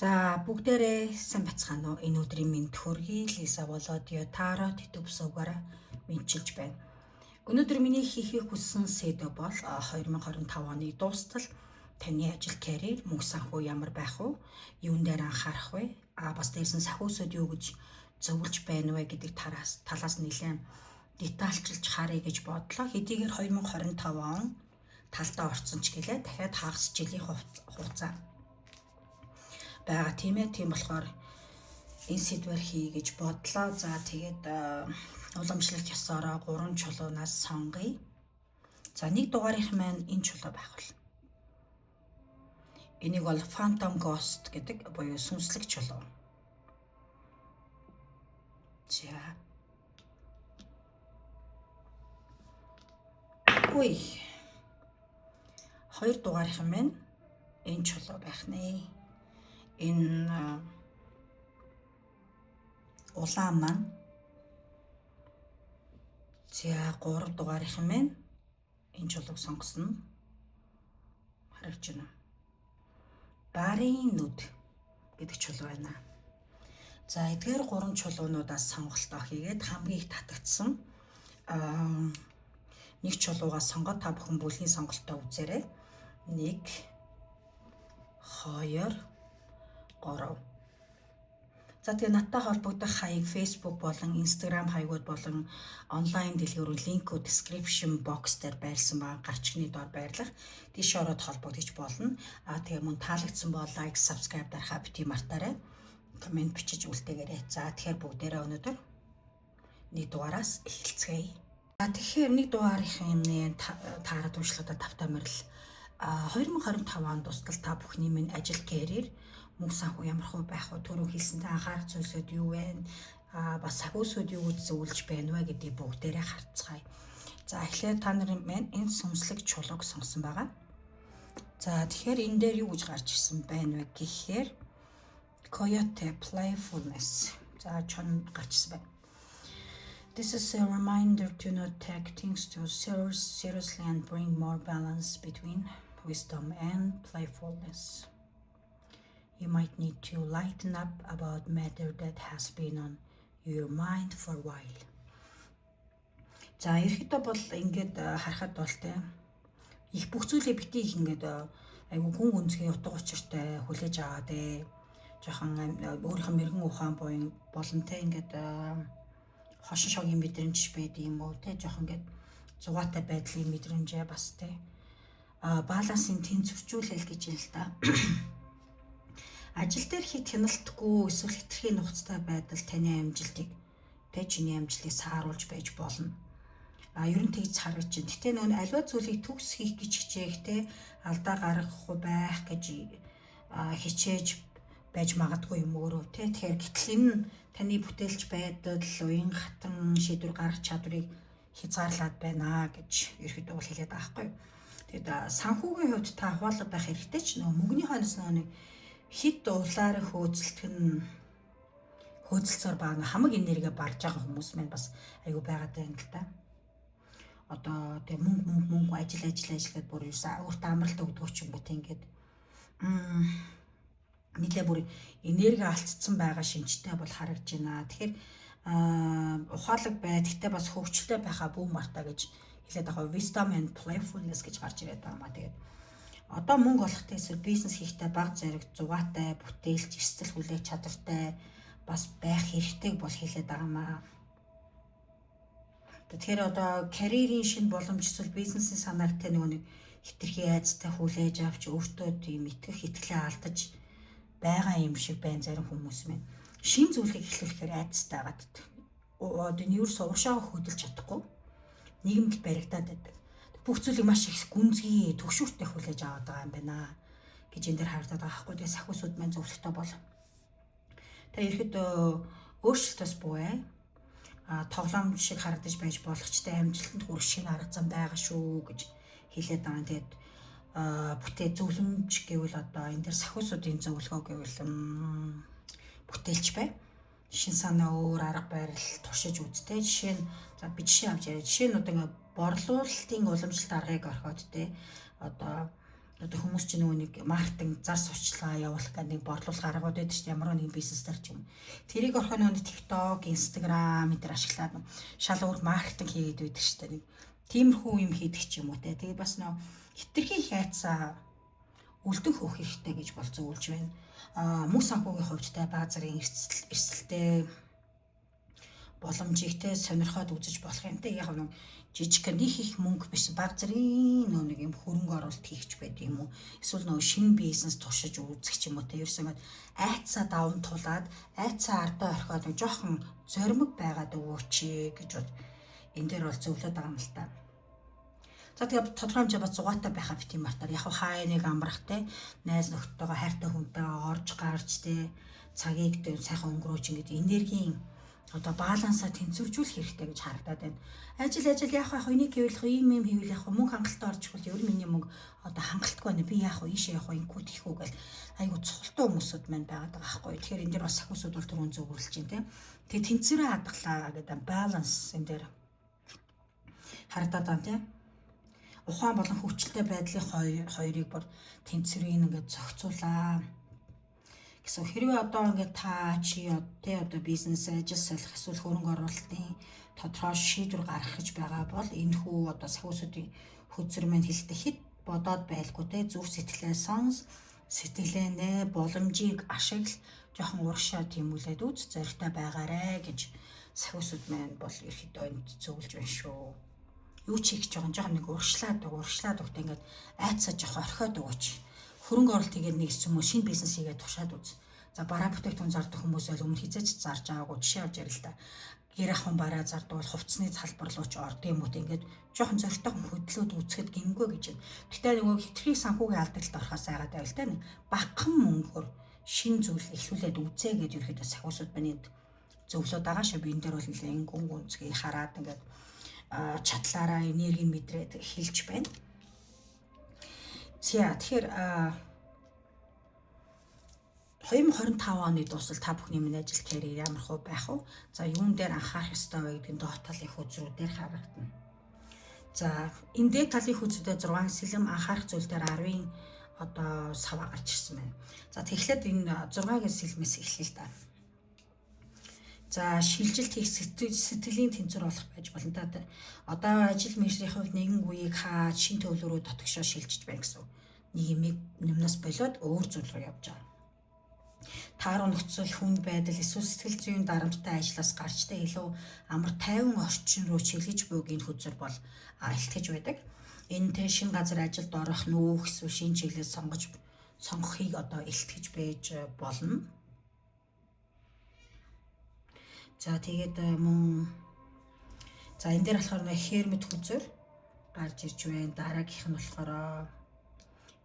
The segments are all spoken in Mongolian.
За бүгдээрээ сайн бацгаана уу? Энэ өдрийн мэнд хүргэе. Лиза Володио Тарот YouTube сувгаараа мэдчилж байна. Өнөөдөр миний хийхийг хүссэн сэдв бол 2025 оны дуустал таны ажил, карьер, мөнгө санхүү ямар байх вэ? Юун дээр анхаарах вэ? Бас дээрсэн сахиусууд юу гэж зөвлөж байна вэ гэдэг талаас нэлээд детальчилж харъя гэж бодлоо. Хэдийгээр 2025 он талдаа орсон ч гэлээ дахиад хагас жилийн хугацаа байгаа тийм ээ. Тийм болохоор энэ сэдвэр хий гэж бодлоо. За тэгээд уламжлалт ёсороо 3 чулуунаас сонгоё. За нэг дугаарынх маань энэ чулуу байх бол. Энийг бол Phantom Ghost гэдэг буюу сүнслэг чулуу. За. Ой. 2 дугаарынх маань энэ чулуу байх нэ. Энэ улаан маань. За 3 дугаарынх маань энэ чулууг сонгосон. Харагч байна. Барын нүд гэдэг чулуу байна. За эдгээр 3 чулуунуудаас сонголтоо хийгээд хамгийн их татагдсан нэг чулуугаа сонгоод та бүхэн бүлгийн сонголтоо үзээрэй. 1 2 3. За тэгээ надтай холбогдох хаяг Facebook болон Instagram хаягууд болон онлайн дэлгүүрийн линкүүд description box дээр байрлсан байгаа. Гарчны доор байрлах. Тийш ороод холбогдож болно. Тэгээ мөн таалагдсан бол like, subscribe дарахаа бити мартаарай. Комент бичиж үлдээгээрэй. За тэгэхээр бүгдээрээ өнөөдөр нэг дугаараас эхэлцгээе. За тэгэхээр нэг дугаарынхын юмны таарад уншлагада тавтай мөрөл 2025 онд тусдал та бүхний минь ажил, карьер, мөнгө санхүү ямар хөө байх вэ? Түрүү хэлсэнтэй анхаарах зүйлсүүд юу вэ? Бас сахиусууд юу гэж зөвлөж байна вэ гэдгийг бүгдээрээ харцгаая. За эхлээд та нарын маань энэ сүнслэг чулууг сонгосон байгаа. За тэгэхээр энэ дээр юу гэж гарч ирсэн байна вэ гэхээр Coyote Playfulness. За чон гарч ирсэн байна. This is a reminder to not take things too seriously and bring more balance between wisdom and playfulness. You might need to lighten up about matter that has been on your mind for a while. За ерөөхдөө бол ингээд харахад бол тэ их бүх зүйлээ бити их ингээд айгу хүн үнцгийн утга учиртай хүлээж аваад жоохон өөрийнх нь мэрэгэн ухаан болон тэ ингээд хошин шогийн мэдрэмж байд юм уу те жоохон ингээд зугаатай байдлын мэдрэмжээ бас те балансын тэнцвэржүүлэл гэж юм л да. Ажил дээр хит хяналтгүй эсвэл хитрхи нухацтай байдал таны амжилтыг те чиний амжилтыг сааруулж байж болно. Ер нь тэгж харагдаж байна. Гэтэ нөө аливаа зүйлийг төгс хийх гэж хичээх те алдаа гаргахгүй байх гэж хичээж байж магадгүй юм өөрөө те. Тэгэхээр гэтэл энэ таны бүтээлч байдал, уян хатан шийдвэр гаргах чадварыг хязгаарлаад байна гэж ерөөхдөө бол хэлээд байгаа байхгүй. Тэгэд санхүүгийн хувьд та ухаалаг байх хэрэгтэй ч нөө мөнгөний хойноос нэг хит улаар хөөцөлцөөр байгаа хамаг энерги барж байгаа хүмүүс маань бас айгүй байгаад байна л да. Одоо тэг мөнгө ажил гэдэг бүр өөртөө амралт өгдөг ч юм уу тэг ингээд нийлээ бүр энерги алдсан байгаа шинжтэй бол харагдж байна. Тэгэхээр ухаалаг бай, гэхдээ бас хөвгчлээ байхаа бүү мартаа гэж хэлээд байгаа. Wisdom and playfulness гэж гарч ирээд байгаа маа. Тэгээд одоо мөнгө олохтой эсвэл бизнес хийхдээ баг зэрэг зугаатай, бүтээлч, эрсдэл хүлээх чадвартай бас байх хэрэгтэй бол хэлээд байгаа маа. Тэгэхээр одоо карьерийн шинэ боломж эсвэл бизнесийн санаагтай нэг хитрхи айцтай хүлээж авч өөртөө тийм итгэх итгэлээ алдаж байгаа юм шиг байна зарим хүмүүс маань. Шин зүйлийг эхлүүлэхээр айцтай байгаад. Одоо нь ерөөсөө уушаага хөдөлж чадахгүй. Нийгэмд баригдаад байдаг. Бүх зүйлийг маш их гүнзгий, төгшүүртэй хүлээж аваад байгаа юм байна гэж энэ дэр харагдаад байгаа хгүй. Тэгээ сахиусууд маань зөвлөлтөө бол. Тэгээ ихэд өөрчлөлтөөс буй тоглоом шиг харагдаж байж болох ч амжилтанд хүрэх шинэ арга зам байгаа шүү гэж хэлээд байгаа. Тэгээд бүтээ зөвлөмж гэвэл одоо энэ дэр сахиусуудын зөвлөгөө гэвэл бүтээлч бай. Шин санаа өөр арга барил туршиж үзтэй. Жишээ нь за би жишээ авч яриа. Жишээ нь одоо борлуулалтын уламжлалт аргыг орхиод те одоо одоо хүмүүс чинь нөгөө нэг маркетинг зар сурталчилгаа явуулах гэдэг нэг борлуулах аргууд байдаг шүү дээ. Ямар нэгэн бизнесээр ч юм. Тэрийг орохоо нөгөө TikTok, Instagram энэ төр ашиглаад шал өөр маркетинг хийгээд байдаг шүү дээ. Нэг тиймэрхүү юм хийдэг ч юм уу те. Тэгээд бас нөгөө хитрхи хайцаа үлдэн хөөх хэрэгтэй гэж бол зөвлөж байна. Мөнгө санхүүгийн хувьд та баазарын эрсдэлтэй боломжийг те сонирхоод үзэж болох юм те. Яг нэг жижиг нэг их мөнгө биш баг зэрийн нэг юм хөрөнгө оруулалт хийх байд юм уу? Эсвэл нөгөө шинэ бизнес туршиж үзэх ч юм уу те. Ерөөсөө айцаа даван тулаад айцаа ардаа орхиод нэг жоохон зоримог байгаад өгөөч гэж бол энэ дээр бол зөвлөд байгаа юм л та. За тэгээд тодорхой хэмжээ бас зугаатай байхаа бит юм батар. Яг хаа нэг амрах те найз нөхдөйгөө хайртай хүнтэйгээ орж гарч те цагийг сайхан өнгөрөөж ингээд энергийн одоо балансаа тэнцвэржүүлэх хэрэгтэй гэж харагдаад байна. Ажил яах вэ? Энийг хэвлэх ийм хийвэл яах вэ? Мөнгө хангалттай орж ирвэл ер миний мөнгө одоо хангалтгүй байна. Би яах вэ? Ийшээ явах вэ? Инкүүд хийх үү гэл айгу цогцолтой хүмүүсүүд маань байгаад байгаа байхгүй. Тэгэхээр энэ дээр бас ахусууд бол түрүүн зөвөрлж байна тийм. Тэгээ тэнцвэрээ хадгалаа гэдэг баланс энэ дээр харагдаад байна тийм. Ухаан болон хөвчлөлтэй байдлын хоёрыг бүр тэнцвэрийг ингээд зохицуулаа. Гэсэн хэрвээ одоо ингээд та чи одоо бизнес ажил салах эсвэл хөрөнгө оруулалтын тодорхой шийдвэр гаргах гэж байгаа бол энэ хүү одоо сахиусуудын хөзөр маань хэлдэг хэд бодоод байлгүй те зүрх сэтгэлээ сонс сэтгэлээ боломжийг ашигла жоохон урагшаа тэмүүлээд үз зоригтой байгаарэ гэж сахиусууд маань бол ерөөхдөө зөвлөж байна шүү. Юу ч хийх жоохон нэг урагшлаад өгтөө ингээд айцаа жоохон орхиод өгөөч. Хөрөнгө оруулалт хийгээд нэг юм уу шинэ бизнес хийгээд тушаад үз. За бараа бүтээгдэхүүн зардаг хүмүүс бол өмнө хизээч зарж байгаагүй жишээ авч ярил л та. Гэр ахын бараа зардаг бол хувцсны салбар руу ч орд юм уу ингээд жоохон зөрөгтэйхэн хөдлөөд үцхэд гингөө гэж байна. Тэгтээ нөгөө хитрхи санхүүгийн алдагт орохоос айгаад байл та нэг багахан мөнгөөр шин зүйл эхлүүлээд үзээ гэж ерөөхдөө сахиусууд байна зөвлөд байгаа шүү. Би энэ дээр бол нэлээд гүнзгий хараад ингээд чадлаараа энерги мэдрээд хэлж байна. Тэгэхээр 2025 оны дуусал та бүхний минь ажил карьер ямар хөө байх вэ? За юун дээр анхаарах ёстой вэ гэдэг доод талын хүзрүүдээр харагдана. За энэ дээд талын хүзрүүдэд 6 сэлэм анхаарах зүйл дээр 10-ын одоо саваа гарч ирсэн байна. За тэгэхээр энэ 6-гийн сэлмээс эхлэе л да. За шилжилт хийх сэтгэлийн тэнцвэр болох байж болно та. Одоо ажил мэргэжлийн хувьд нэгэн үеийг хаа шин төвлөрөө дотгошоо шилжиж байна гэсэн. Нэг юм юмнаас болоод өөр зүйл рүү явж байгаа. Тааруу нөхцөл хүнд байдал эсвэл сэтгэл зүйн дарамттай ажлаас гарчтай илүү амар тайван орчин руу чиглэж буйг энэ хүзэр бол илтгэж байдаг. Энэтэй шинэ газар ажилд орох нүүх эсвэл шинэ чиглэл сонгохыг одоо илтгэж байж болно. За тэгээд мөн за энэ дээр болохоор Hermit хүзэр гарч ирж байна. Дараагийнх нь болохоор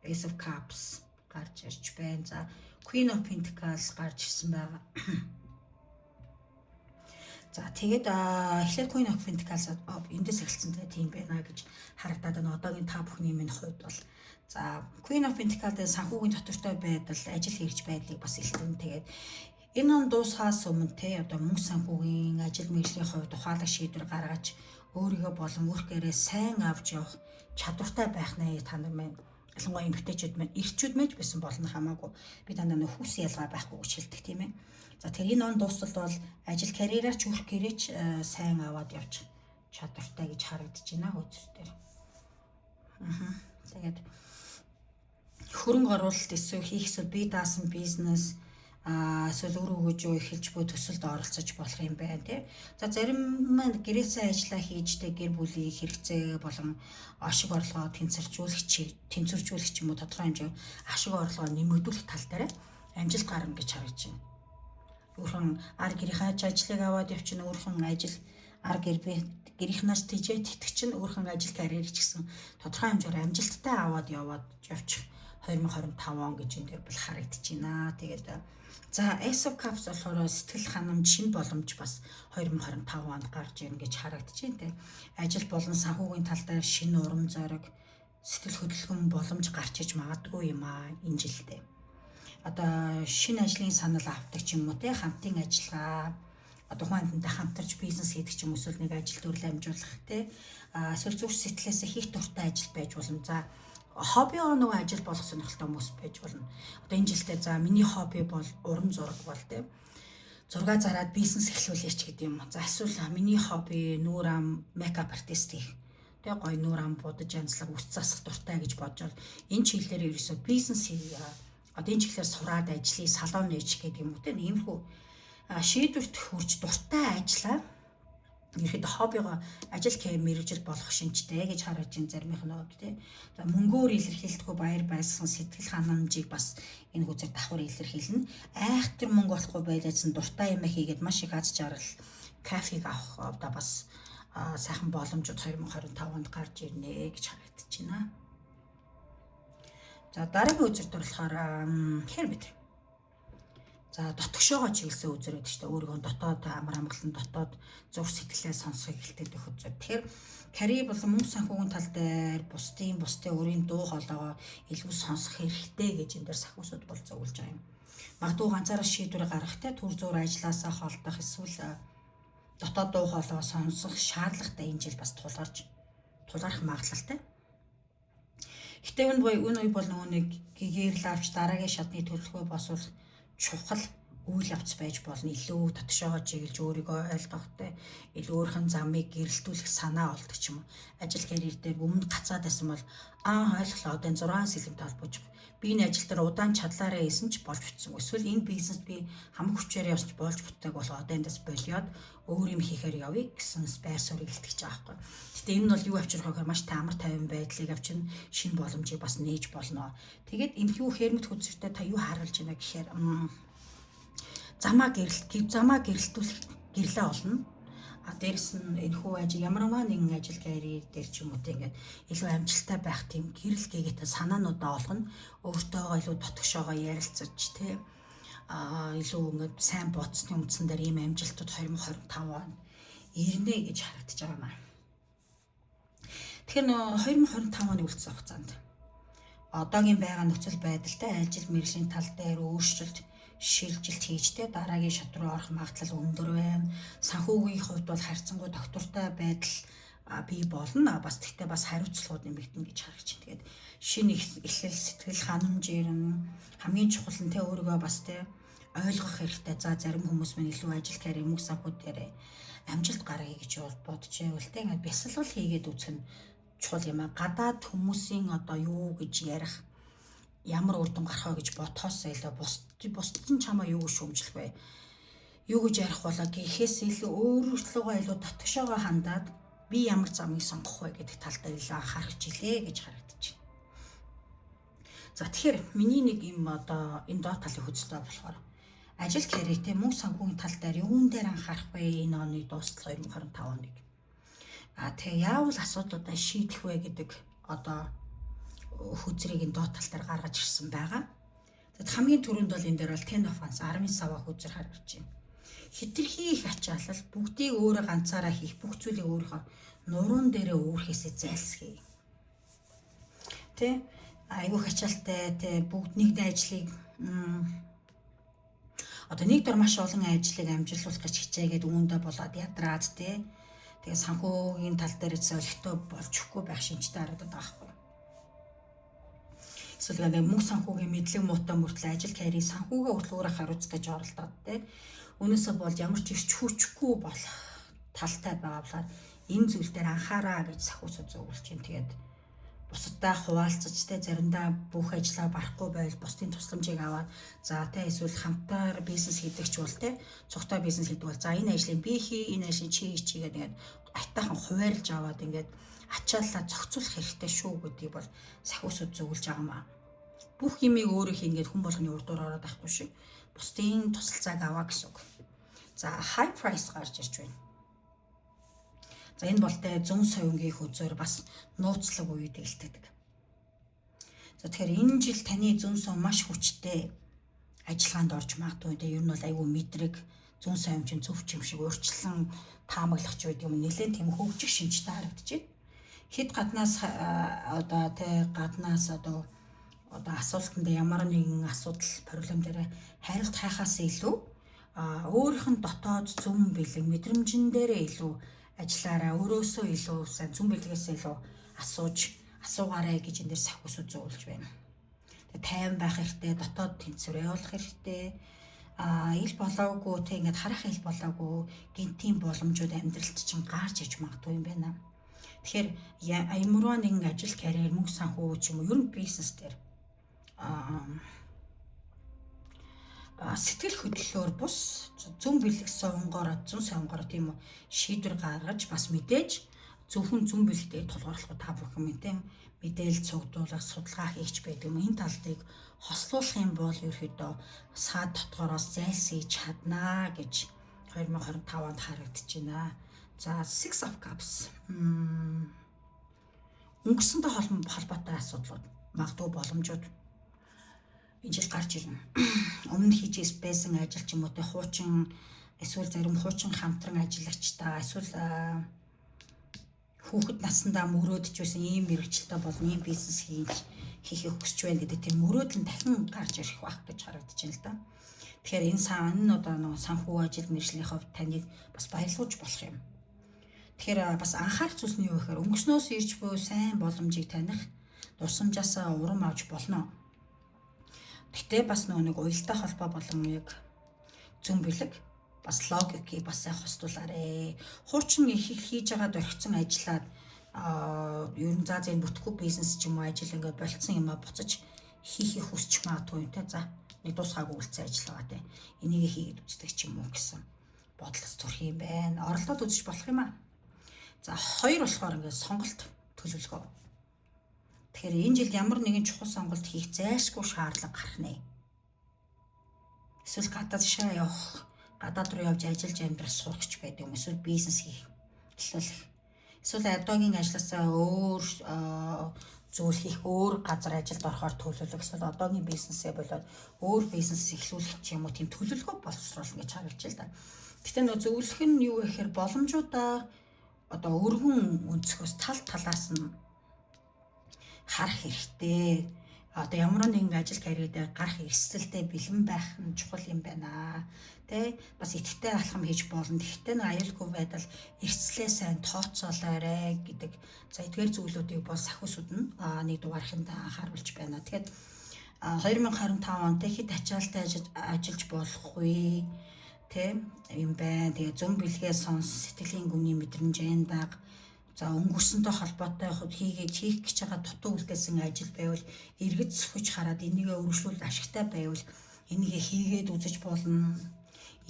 Ace of Cups гарч ирж байна. За Queen of Pentacles гарч ирсэн байгаа. За тэгээд эхлээд Queen of Pentacles эндээс эхэлсэн тийм байна гэж харагдаад байна. Одоогийн та бүхний минь хувьд бол за Queen of Pentacles-ийн санхүүгийн тодорхой байдал, ажил хэрэгж байдлыг бас илтгэн. Тэгээд энэ он дуусахаас өмнө те одоо мөнгө санхүүгийн ажил мэргэжлийн хувьд ухаалаг шийдвэр гаргаж өөрийгөө болон үр гэрээ сайн авч явах чадвартай байх нэ та нар маань ялангуяа эмэгтэйчүүд маань эрчүүд мэж байсан болно хамаагүй би дандаа нөх хүүс ялгаа байхгүй гэж хэлдэг тийм ээ. За тэгэхээр энэ он дуустал бол ажил карьераар ч үр гэрээч сайн аваад явж чадвартай гэж харагдаж байна хөөцөр дээр. Тэгээд хөрөнгө оруулалт эсвэл хийх эсвэл бие даасан бизнес эсвэл өөрөө өгөөж эхэлж буй төсөлд оролцож болох юм байна тий. За зарим маань гэрээсээ ажиллаа хийжтэй гэр бүлийн хэрэгцээ болон ашиг орлогоо тэнцвэржүүлэх ч юм уу тодорхой хэмжээ ашиг орлогоо нэмэгдүүлэх тал дээр амжилт гарна гэж харагдаж байна. Өөрхөн ар гэрийнхаа ажлыг аваад явчихна, өөрхөн ажил ар гэрийнхнаас тэжээ тэтгэж чинь өөрхөн ажил карьерийг ч гэсэн тодорхой хэмжээр амжилттай аваад яваад явчих 2025 он гэж энэ дээр бол харагдаж байна. Тэгээд за Ace of Cups болохоор сэтгэл ханамж, шин боломж бас 2025 онд гарч ирнэ гэж харагдаж байна те. Ажил болон санхүүгийн тал дээр шин урам зориг, сэтгэл хөдлөмж боломж гарч иж магадгүй юм энэ жилдээ. Одоо шинэ ажлын санал авдаг ч юм уу те, хамтын ажиллагаа одоо хүнтэй хамтарч бизнес хийдэг ч юм уу эсвэл нэг ажил төрөл амжуулах те. Эсвэл зүрх сэтгэлээс хийх дуртай ажил байж болно. За хоббиоо нөгөө ажил болох сонирхолтой хүмүүс байж болно. Одоо энэ жилдээ за миний хобби бол уран зураг бол тэ. Зураг зараад бизнес эхлүүлээч гэдэг юм. За эсвэл миний хобби нүүр ам мейкап артист их. Тэгээ гоё нүүр ам будаж янзлаг үс засах дуртай гэж бодож энэ чиглэлээр ерөөсөө бизнес хийе. Одоо энэ чиглэлээр сураад ажлыг салон нээж гэдэг юм уу те. Иймэрхүү шийдвэрт хүрч дуртай ажиллаа. Ерхэд хоббигоо ажил мэргэжил болох шинжтэй гэж харж ин заримх нь тий. За мөнгөөр илэрхийлдэхүү баяр баясган сэтгэл ханамжийг бас энэ хүзээр давхар илэрхийлнэ. Айхтар мөнгө болохгүй байлаадсан дуртай юм хийгээд маш их аз жаргал кафег авах одоо бас сайхан боломжууд 2025 онд гарч ирнэ гэж харагдаж байна. За дараагийн үзэрт болохоор хэрэг за дотгошоогоо чиглэсэн үзэр байдаг шүү дээ. Өөрийнхөө дотоод амар амгалан дотоод зүрх сэтгэлээ сонсох ихтэй үзэр. Тэгэхээр карьер болон мөнгө санхүүгийн тал дээр бусдын өөрийн дуу хоолойгоо илүү сонсох хэрэгтэй гэж энэ дээр сахиусууд бол зөвлөж байгаа юм. Магадгүй ганцаараа шийдвэр гаргахтай төр зур ажилласаа холдох эсвэл дотоод дуу хоолойгоо сонсох шаардлагатай энэ жил бас тулгарх магадлалтай. Гэтэ энэ үе бол нөгөө нэг гэгэрл авч дараагийн шатны төлөвлөгөө босвол чухал үйл явц байж болно. Илүү татшоогоо чиглэж өөрийгөө ойлгохтой, илүү өөрхөн замыг гэрэлтүүлэх санаа олдог ч юм уу. Ажил карьер дээр өмнө гацаад байсан бол ойлголоо одоо 6 сэлгэмтэй холбож байгаа. Би энэ ажил дээр удаан чадлаараа исэн ч болж утсан. Эсвэл энэ бизнес би хамаг хүчээр явж болж бүтдэг болоо одоо эндээс болиод өөр юм хийхээр явъя гэсэн байр суурийг илтгэж байгаа байхгүй. Гэтэ энэ нь бол юу авчрах вэ гэхээр маш амар тайван байдлыг авчин шинэ боломжийг бас нээж болно. Тэгээд энэхүү хэрмэт хүчтэй та юу харуулж байна гэхээр замаа гэрэлтүүлэх гэрлээ олно. Дээрэс нь энэхүү ажил ямарваа нэгэн ажил карьер дээр ч юм уу тийм ингээд илүү амжилттай байх тийм гэрэл гээгээтэй санаануудаа олгоно. Өөртөөгөө илүү дотгошоогоо ярилцаж тийм илүү ингээд сайн бодсны үндсэн дээр ийм амжилтууд 2025 онд ирнэ гэж харагдаж байгаа юм аа. Тэгэхээр 2025 оны үлдсэн хугацаанд одоогийн байгаа нөхцөл байдалтай ажил мэргэжлийн тал дээр өөрчлөлт шилжилт хийжтэй дараагийн шат руу орох магадлал өндөр байна. Санхүүгийн хувьд бол харьцангуй доктортой байдал бий болно. Бас тэгтээ бас хариуцлагууд нэмэгдэнэ гэж харагч. Тэгээд шинэ эхлэл сэтгэл ханамжээр нь хамгийн чухал нь тэ өөрийгөө бас тэ ойлгох хэрэгтэй. За зарим хүмүүс мань илүү ажил карьер мөнгө санхүү дээр амжилт гаргая гэж бодож байвал тэ ингээд бясалгал хийгээд үзэх нь чухал юм а. Гадаад хүмүүсийн одоо юу гэж ярих ямар үр дүн гарах вэ гэж бодхоос илүү бусдын чамаа юу гэж шүүмжлэх вэ? Юу гэж ярих болоо гэхээс илүү өөрөөсөө илүү татгшоогоо хандаад би ямар замыг сонгох вэ гэдэг тал дээр илүү анхаарах жилээ гэж харагдаж байна. За тэгэхээр миний нэг юм одоо энэ доод талын хөдөлтөө болохоор ажил карьертэй мөнгө санхүүгийн тал дээр юун дээр анхаарах вэ энэ оны дуустал 2025 оныг. Тэгээ яавал асуудлуудаа шийдэх вэ гэдэг одоо хүзрийг энэ доод тал дээр гаргаж ирсэн байгаа. Тэгэд хамгийн түрүүнд бол энэ дээр бол 10 of Wands 10 сава хүзэр харагдаж байна. Хитрхи их ачаалал бүгдийг өөрөө ганцаараа хийх бүх зүйлийг өөрийнхөө нуруунд дээрээ өөрхөөсөө зайлсхий. Тэ айгуу ачаалтай тэ бүгд нэгдээ ажлыг одоо нэг дор маш олон ажлыг амжилуулах гэж хичээгээд үүндээ болоод ядраад тэ тэгээ санхүүгийн тал дээр зөвлөлтөө болчихгүй байх шинжтэй харагдаад байгаа байхгүй. Эсвэл мөнгө санхүүгийн мэдлэг муутай мөртлөө ажил карьерийг санхүүгээ хөтлөөрөө хариуцах гэж оролдоод тэ өнөөсөө болж ямар ч ирч хүчгүй болох талтай байгаавлаар энэ зүйл дээр анхаараа гэж сахиусууд зөвлөж чинь тэгээд бусадтай хуваалцаж тэ заримдаа бүх ажлаа барахгүй байл бусдын тусламжийг аваад за тэ эсвэл хамтаар бизнес хийдэгч бол тэ цогтой бизнес хийдэг бол за энэ ажлыг би хий энэ ажлыг чи хийгээд ингээд айтаахан хуваарлж аваад ингээд ачааллаа зохицуулах хэрэгтэй шүү гэдгийг бол сахиусууд зөвлөж байгаа маа. Бүх юмыг өөрөө хийгээд хүн болгоны урд дуур ороод байхгүй шиг бусдын тусалцааг аваа гэсэн үг. За high price гарч ирж байна. За энэ бол тэ зүүн соёнгийн хөзөөр бас нууцлаг үед гэлтдэг. За тэгэхээр энэ жил таны зүүн соён маш хүчтэй ажиллагаанд орж магадгүй. Тэ ер нь бол айгүй мэдрэг зүүн соён чинь зөв ч юм шиг өөрчлөн таамаглах ч үед юм нэлээд тийм хөгжих шинжтэй харагдаж байна. Хэд гаднаас одоо тэ гаднаас одоо асуултанд ямар нэгэн асуудал проблем дээр хариулт хайхаас илүү өөрийнх нь дотоод зүм бэлэг мэдрэмжэн дээрээ илүү ажиллаараа өөрөөсөө илүү сайн зүм бэлгээс илүү асууж асуугаарай гэж энэ дэр сахиусууд зөвлөж байна. Тэгээ тайван байх хэрэгтэй, дотоод тэнцвэр явуулах хэрэгтэй. Ил болоогүй тэг ингээд харах ил болоогүй гинтийн боломжууд амьдралд чинь гарч иж магадгүй юм байна. Тэгэхээр ямарваа нэгэн ажил, карьер, мөнгө санхүү ч юм уу ер нь бизнес дээр сэтгэл хөдлөлөөр бус зөв бэлэг сонгороо тийм үү шийдвэр гаргаж бас мэдээж зөвхөн зөв бэлэгтэй тулгуурлах та бүхэн мэдээлэл цугдуулах судалгаа хийч байдаг юм. Энэ талдыг хослуулах юм бол ерөөдөө саад дотгороос зайлсхийж чаднаа гэж 2025 онд харагдаж байна. За 6 of Cups өнгөрсөнтэй холбоотой асуудлууд магадгүй боломжууд энэ жил гарч ирнэ. Өмнө хийж байсан ажил ч юм уу хуучин эсвэл зарим хуучин хамтран ажиллагчтай эсвэл хүүхэд наснда мөрөөдж байсан ийм мэрэгчлээ болон ийм бизнес хийхийг хүсэж байна гэдэг тийм мөрөөдөл нь дахин гарч ирэх байх гэж харагдаж байна л да. Тэгэхээр энэ одоо санхүү ажил мэргэжлийн хувьд таныг бас баярлуулж болох юм. Тэгэхээр бас анхаарах зүйлс нь юу гэхээр өнгөрснөөс ирж буй сайн боломжийг таних дурсамжаасаа урам авч болно. Гэтэ бас нэг уялдаа холбоо болон яг зөв бэлэг бас логикийг бас сайн хостуулаарэ. Хуучин хийж байгаа дөрхицэн ажиллаад ер нь за энэ бүтггүй бизнес ч юм уу ажил ингээд болцсон юм а буцаж хийхийг хүсч магадгүй юм те. За нэг дуусгаагүй үлцэн ажиллагаа те. Энийг хийгээд үздэг ч юм уу гэсэн бодлоос төрөх юм байна. Оролдоод үзэж болох юм а. За хоёр болохоор ингээд сонголт төлөвлөгөө. Тэгэхээр энэ жилд ямар нэгэн чухал сонголт хийх зайлшгүй шаардлага гарах нэ. Эсвэл гадаад шаа явах, гадаад руу явж ажиллаж амьдрах сурахч байдаг юм. Эсвэл бизнес хийх, эхлүүлэх. Эсвэл одоогийн ажилласаа өөр зүйл хийх, өөр газар ажилд орохоор төлөвлөх. Эсвэл одоогийн бизнесээ болоод өөр бизнес эхлүүлэх ч юм уу тийм төлөвлөгөө боловсруулах гэж харагдаж байна л да. Гэтэ нөө зөвлөх нь юу гэхээр боломжуудаа одоо өргөн өнцгөөс тал талаас нь харах хэрэгтэй. Одоо ямар нэгэн ажил карьерээр гарах эрсдэлтэй бэлэн байх нь чухал юм байна. Тэ бас идэвхтэй алхам хийж болно. Тэгэхдээ нэг аюулгүй байдал эрсдлээ сайн тооцоолоорой гэдэг. За эдгээр зүйлүүдийг бол сахиусууд нь нэг дугаарханд анхааруулж байна. Тэгэхээр 2025 онд хэд ачаалтай ажиллаж болохгүй тэ юм байна. Тэгээ зөв бэлгээ сонс, сэтгэлийн гүний мэдрэмжэнд даг. За өнгөрсөнтэй холбоотой хийх гэж байгаа дутуу үлдээсэн ажил байвал эргэж сөхөж хараад энийгээ өргөжлүүл ашигтай байвал энийгээ хийгээд үзэж болно.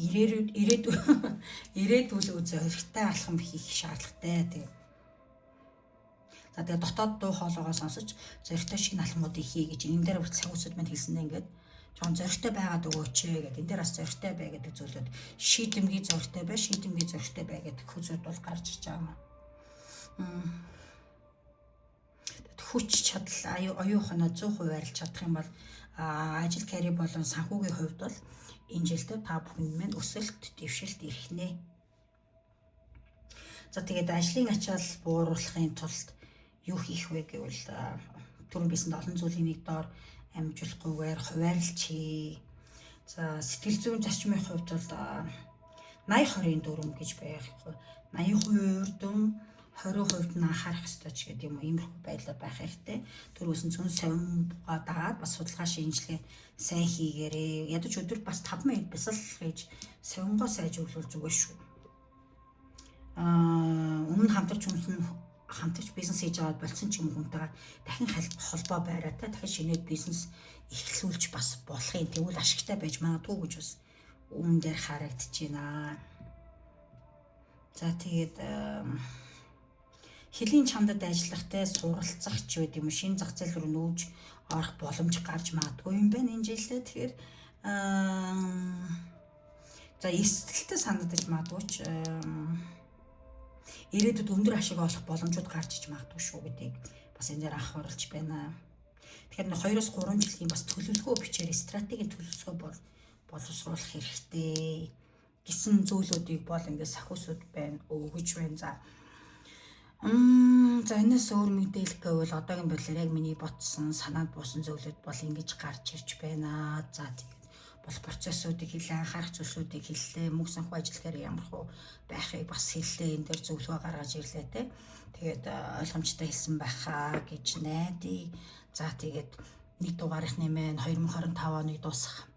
Ирээдүйд үзээ хэрэгтэй алхам хийх шаардлагатай. Тэгээ дотоод дуу хоолойгоо сонсож зоригтой шинэ алхмуудыг хий гэж энэ дээр хүртэл сагуусуд мань хэлсэндээ ингээд жоон зоригтой байгаад өгөөч гэдэг. Энэ дээр бас зоригтой бай гэдэг зүйлүүд шийдэмгий зоригтой бай, шийдэмгий зоригтой бай гэдэг хүзүүд бол гарч ирж байгаа юм. Хүч чадал оюуханаа 100% арилж чадах юм бол ажил карьер болон санхүүгийн хувьд бол энэ жилдээ та бүхэнд минь өсөлт дэвшилт ирэх нэ. За тэгээд ажлын ачаал бууруулахын тулд юу хийх вэ гэвэл түрүүн бисэн олон зүйлийн нэг доор амжуулахгүйгээр хуваарлж хий. За сэтгэл зүйн зарчмын хувьд бол 80-20 дүрм гэж байх. 80% урдум 20% нь анхаарах ёстой ч гэдэг юм уу. Иймэрхүү байдлаар байх хэрэгтэй. Төрөөсөн цүн совингаа дагаад бас судалгаа шинжилгээ сайн хийгээрэй. Ядаж өдөр бас 5 минут бясал хийж совингоо сайжруулах зүгээр шүү. Өмнө хамтарч бизнес хийж аваад болцсон ч юм уу хүнтэйгээ дахин холбоо байраа та дахин шинэ бизнес эхлүүлж бас болохын тэгвэл ашигтай байж магадгүй гэж бас үүн дээр харагдаж байна. За тэгээд хэлийн чамдад ажиллахтай суралцах ч байд юм шинэ зах зээл рүү нүүж орох боломж гарч магадгүй юм байна энэ жилдээ. Тэгэхээр за эсгэлтэй санагдаж магадгүй ч ирээдүйд өндөр ашиг олох боломжууд гарч иж магадгүй шүү гэдгийг бас энэ дээр анхааруулж байна. Тэгэхээр 2-3 жилийн бас төлөвлөгөө бичээр стратегийн төлөвлөгөө боловсруулах хэрэгтэй гэсэн зүйлүүдийг бол ингээд сахиусууд байна өгөж байна. За энэс өөр мэдээлэл гэвэл одоогийн байдлаар яг миний ботсон санаанд буусан зүйлүүд бол ингэж гарч ирж байна. За тэгээд бол процессуудыг хэлээ, анхаарах зүйлсүүдийг хэллээ, мөнгө санхүү ажиллагаар ямар хөө байхыг бас хэллээ. Энэ дээр зөвлөгөө гаргаж ирлээ те. Тэгээд ойлгомжтой хэлсэн байхаа гэж найдаа. За тэгээд нэг дугаарыг нэмэн 2025 оныг дуусгах.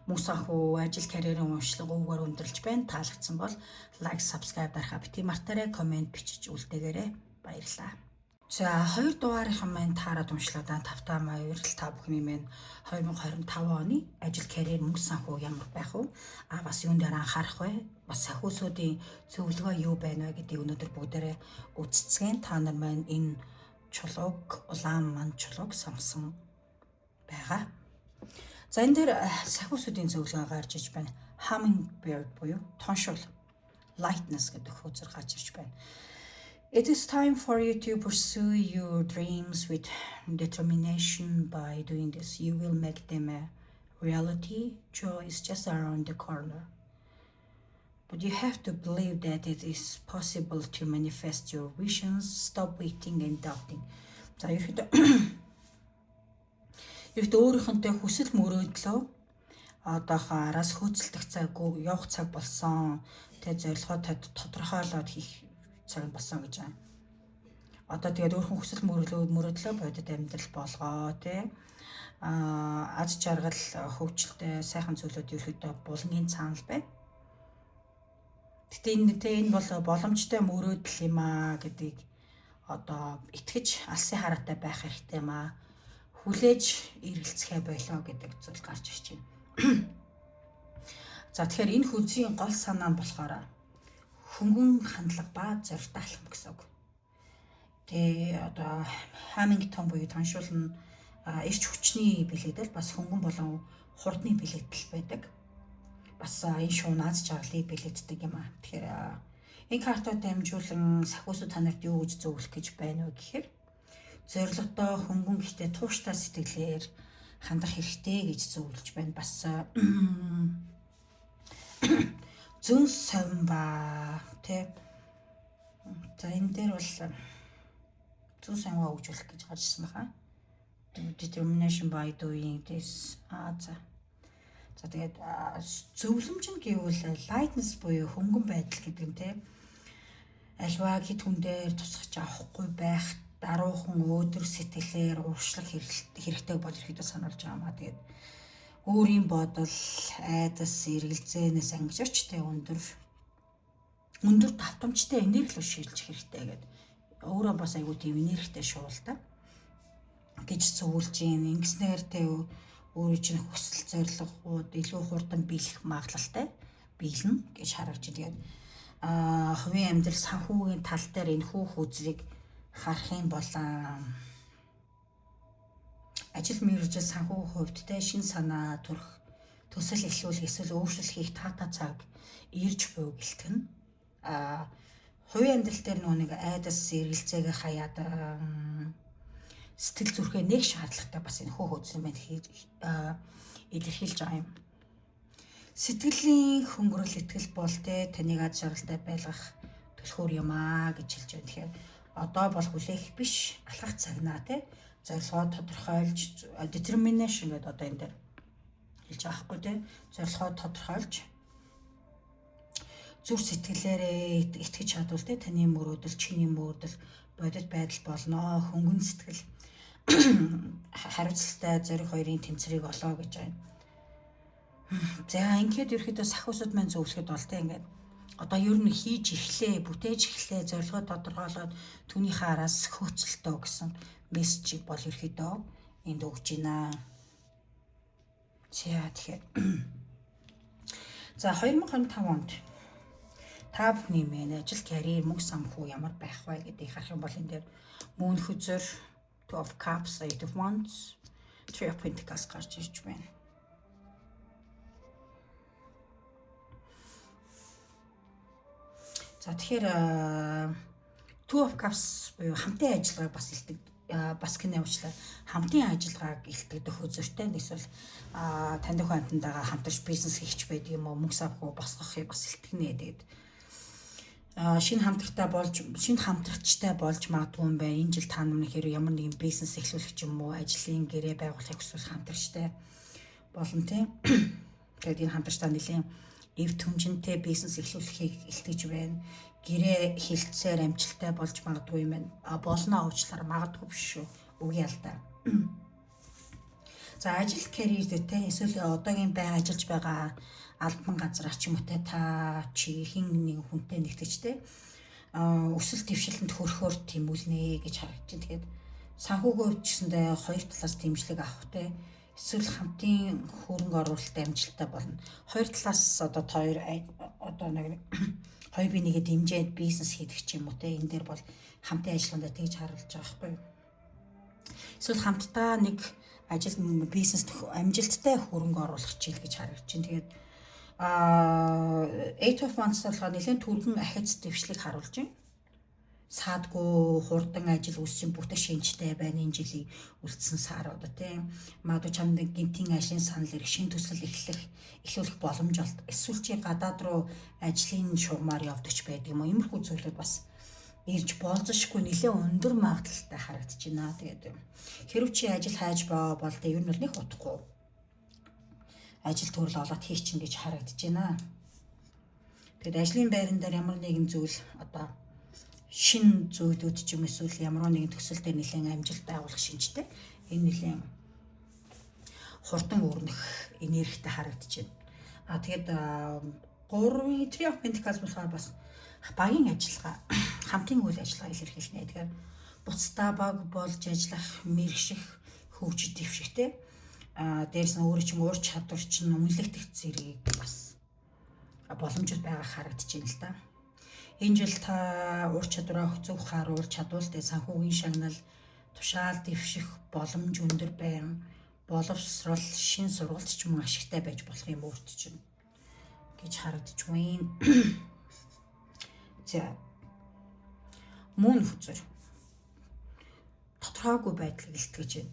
Мөнгө санхүү ажил карьерийн уншлага өвгөр өндөрлж байна. Таалагдсан бол лайк, subscribe дарахаа бити мартаарай, комент бичиж үлдээгээрэй. Баярлалаа. За 2 дугаарынхан маань таарад уншлаад тавтаа баярлал та бүхний маань 2025 оны ажил карьер мөнгө санхүү ямар байх вэ? Бас юун дээр анхаарах вэ? Бас санхүүсүүдийн зөвлөгөө юу байна вэ гэдгийг өнөөдөр бүгдээрээ үздцгэн. Та нар маань энэ чулууг улаан манд чулууг сонгосон байгаа. За энэ дээр санхүүсүүдийн зөвлөгөө гарч иж байна. Hummingbird буюу тоншул lightness гэдэг хуудас гарч ирж байна. It is time for you to pursue your dreams with determination. By doing this, you will make them a reality. Joy is just around the corner. But you have to believe that it is possible to manifest your visions. Stop waiting and doubting. За ерөөдөө өөрийнхөнтэй хүсэл мөрөөдлөө одоохоо араас хөөцөлдөх цаг, явах цаг болсон. Тэ зорилгоо тодорхойлоод хийх цаг болсон гэж байна. Одоо тэгээд өөрхөн хүсэл мөрөөдлөө бодит амьдрал болгоо тий. Аз жаргал, хөгжилтэй, сайхан зүйлүүд ерөөдөө булангийн цаанал байна. Гэтэ энэ бол боломжтой мөрөөдөл юм аа гэдгийг одоо итгэж алсын хараатай байх хэрэгтэй юм аа. Хүлээж эргэлцэхэ болоо гэдэг зүйл гарч ирж байна. За тэгэхээр энэ хүнсийн гол санаа нь болохоор хөнгөн хандлага ба зорилттой алхам гэсэн үг. Тэгээ одоо Hamilton буюу тоншул нь эрч хүчний бэлэгдэл бас хөнгөн болон хурдны бэлэгдэл байдаг. Бас энэ шуунаас жаргалыг бэлэгддэг юм аа. Тэгэхээр энэ картууд дамжуулан санхүүсүүд танарт юу гэж зөвлөх гэж байна вэ гэхээр зорилготой хөнгөн гэхдээ тууштай сэтгэлээр хандах хэрэгтэй гэж зөвлөж байна. Бас зүүн совин ба тэ. За энэ дээр бол зүүн совингаа хөгжүүлэх гэж гарч ирсэн байна. Determination by doing this. За тэгээд зөвлөмж нь гэвэл lightness буюу хөнгөн байдал гэдэг нь тэ. Альва хэд хүн дээр тусгаж авахгүй байх, даруухан өөдөр сэтгэлээр ууршлах хэрэгтэй бол ихэд сануулж байгаа маа. Тэгээд өөрийн бодол, айдас, эргэлзээнээс ангижирчтэй өндөр давтамжтай энерги рүү шилжих хэрэгтэй гэдэг. Өөрөө бас айгүй тийм энергитэй шуул та гэж зөвлөж юм. Ингэснээр тэ өөрөө чинь хүсэл зорилгууд илүү хурдан биелэх магадлалтай биелнэ гэж харагч. Тэгээд хувийн амьдрал санхүүгийн тал дээр энэ үзрийг харах юм бол ажил мэргэжил санхүүгийн хувьд тэ шин санаа төрөх, төсөл эхлүүлэх, эсвэл өөрчлөлт хийх таата цаг ирж буй гэлтэн. Хувийн амьдрал дээр нэг айдас эргэлзээгээ хаяад сэтгэл зүрхээ нэг шаардлагатай бас энэ хөөцсөн байна илэрхийлж байгаа юм. Сэтгэлийн хөнгөрөл итгэл бол тэ таныг аз жаргалтай байлгах төлхөр юм аа гэж хэлж байна. Тэгэхээр одоо бол хүлээх биш, алхах цагнаа тэ. Зорилгоо тодорхойлж determination гэдэг одоо энэ дээр хэлж байгаа хгүй тэ. Зорилгоо тодорхойлж зүр сэтгэлээрээ итгэж чадвал тэ таны мөрөөдөл, чиний мөрөөдөл бодит байдал болно. Хөнгөн сэтгэл хариуцлагатай зориг хоёрын тэмцэрийг олоо гэж байна. За ингээд ерөөхдөө санхүүсүүд маань зөвлөхөд бол тэ ингээд одоо ер нь хийж эхлэе, бүтээж эхлэе, зорилгоо тодорхойлоод түүнийхээ араас хөөцөлтөө гэсэн мессежийг бол ерөөхдөө энд өгч байна. Тэгэхээр за 2025 онд та бүхний мэн ажил, карьер, мөнгө санхүү ямар байх вэ гэдгийг харах юм бол энэ дээр Moon хүзэр, Two of Cups, Eight of Wands, Three of Pentacles гарч ирж байна. За тэгэхээр Two of Cups буюу хамтын ажиллагааг бас илтгэдэг, бас гинэ уучлаа хамтын ажиллагааг илтгэдэг хөзөртэй. Эсвэл таньдаг хамтандаага хамтарч бизнес хийх байдаг юм уу, мөнгө санхүү босгохыг бас илтгэнэ гэдэг. Шинэ хамтрагчтай болж магадгүй юм байна. Энэ жил та нарыг хэрэг ямар нэгэн бизнес эхлүүлэх юм уу, ажлын гэрээ байгуулахыг хүсвэл хамтрагчтай болно тийм. Тэгээд энэ хамтарч та нэлийн эв төмжинтэй бизнес эхлүүлэхийг илтгэж байна. Гэрээ хилцээр амжилттай болж магадгүй юм байна. Болно уучлаарай, магадгүй биш шүү. Үгүй ял та. За ажил карьерд те эсвэл одоогийн ажиллаж байгаа албан газар ч юм уу те та чи хин нэг хүнтэй нэгтгэж те өсөлт дэвшилтэнд хөрөхөөр тэмүүлнэ гэж харагдаж байна. Тэгээд санхүүгөө өвчсөндөө хоёр талаас дэмжлэг авах те эсвэл хамтын хөрөнгө оруулалтад амжилттай болно. Хоёр талаас одоо хоёр нэг хоёр бие нэгэ дэмжиж бизнес хийдэг ч юм уу те энэ дээр бол хамтын ажиллагаанд тэгж харуулж байгаа байхгүй юу? Эсвэл хамтдаа нэг ажил бизнест амжилттай хөрөнгө оруулах хичээл гэж харагдаж байна. Тэгээд 8 of Wands болохоор нэлээд түргэн ахиц дэвшлиг харуулж байна. Саадгүй хурдан ажил үүсчин бүтэ шинжтэй байна энэ жилийн үлдсэн сарууд тийм. Магадгүй чамд гинтийн ажлын санал ирэх шин төсөл эхлүүлэх боломж олд. Эсвэл чи гадаад руу ажлын шугамар явдаг ч байдаг юм уу? Иймэрхүү зүйлүүд бас ирж болзошгүй нэлээд өндөр магадлалтай харагдаж байна. Тэгээд хэрв чи ажил хайж бол тэ ер нь бол нэг утгагүй ажил төрөл олоод хийчин гэж харагдаж байна. Тэгэд ажлын байран дээр ямар нэгэн зүйл одоо шин зүйлүүд ч юм эсвэл ямар нэгэн төсөл дээр нэлээд амжилттай агуулах шинжтэй энэ нэлээд хурдан өрнөх энергитэй харагдаж байна. Тэгэд 3 Three of Pentacles болохоор бас багийн ажиллагаа хамтын үйл ажиллагаа илэрхийлнэ. Тэгэхээр буцтаа баг болж ажиллах мэрэгших хөгжид дэвшихтэй дээрс нь өөрөө чинь уур чадвар чинь үнэлэгдэх зэрэг бас боломжууд байгаа харагдаж байна л да. Энэ жил та уур чадвараа зөв харуулж чадвалтай санхүүгийн шагнал тушаал дэвших боломж өндөр байна. Боловсрол шин сургалт ч мөн ашигтай байж болох юм өөрт чинь гэж харагдаж байна. За мөн хүзэр тодорхойгүй байдлыг илтгэж байна.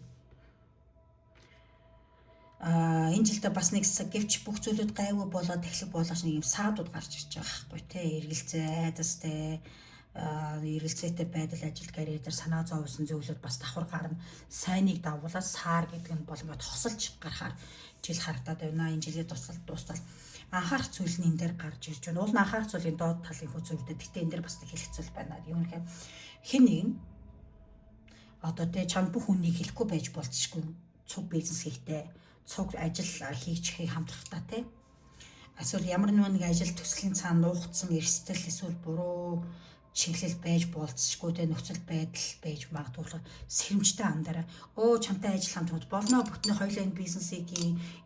Энэ жилдээ бас нэг гэвч бүх зүйлүүд гайгүй болоод эхлэх болгож нэг юм саадууд гарч ирж байгаа байхгүй те эргэлзээ айдастай эргэлзээтэй байдал ажил карьер дээр санаа зовсон зөвлөд бас давхар гарна. Сайныг давуулаад саар гэдэг нь бол ингээд хосолж гарахаар жил харагдаад байна. Энэ жилийн дуустал анхаарах зүйл нь энэ дээр гарч ирж байна. Уул нь анхаарах зүйлийн доод талын хүзүүдэд гэхдээ энэ дээр бас нэг хэлэх зүйл байна. Юу нэ хэн нэг нь одоо тэ чам бүх хүнийг хэлэхгүй байж болцсохгүй цуг бизнес хийхдээ цуг ажил хийж хамтрахтаа тий. Эсвэл ямар нэг ажил төслийн цаана нуугдсан эрсдэл эсвэл буруу чиглэл байж болцсохгүй тий нөхцөл байдал байж магадгүй сэрэмжтэй андараа чамтай ажил хамтраад болно бүтний хоёулаа энэ бизнесийг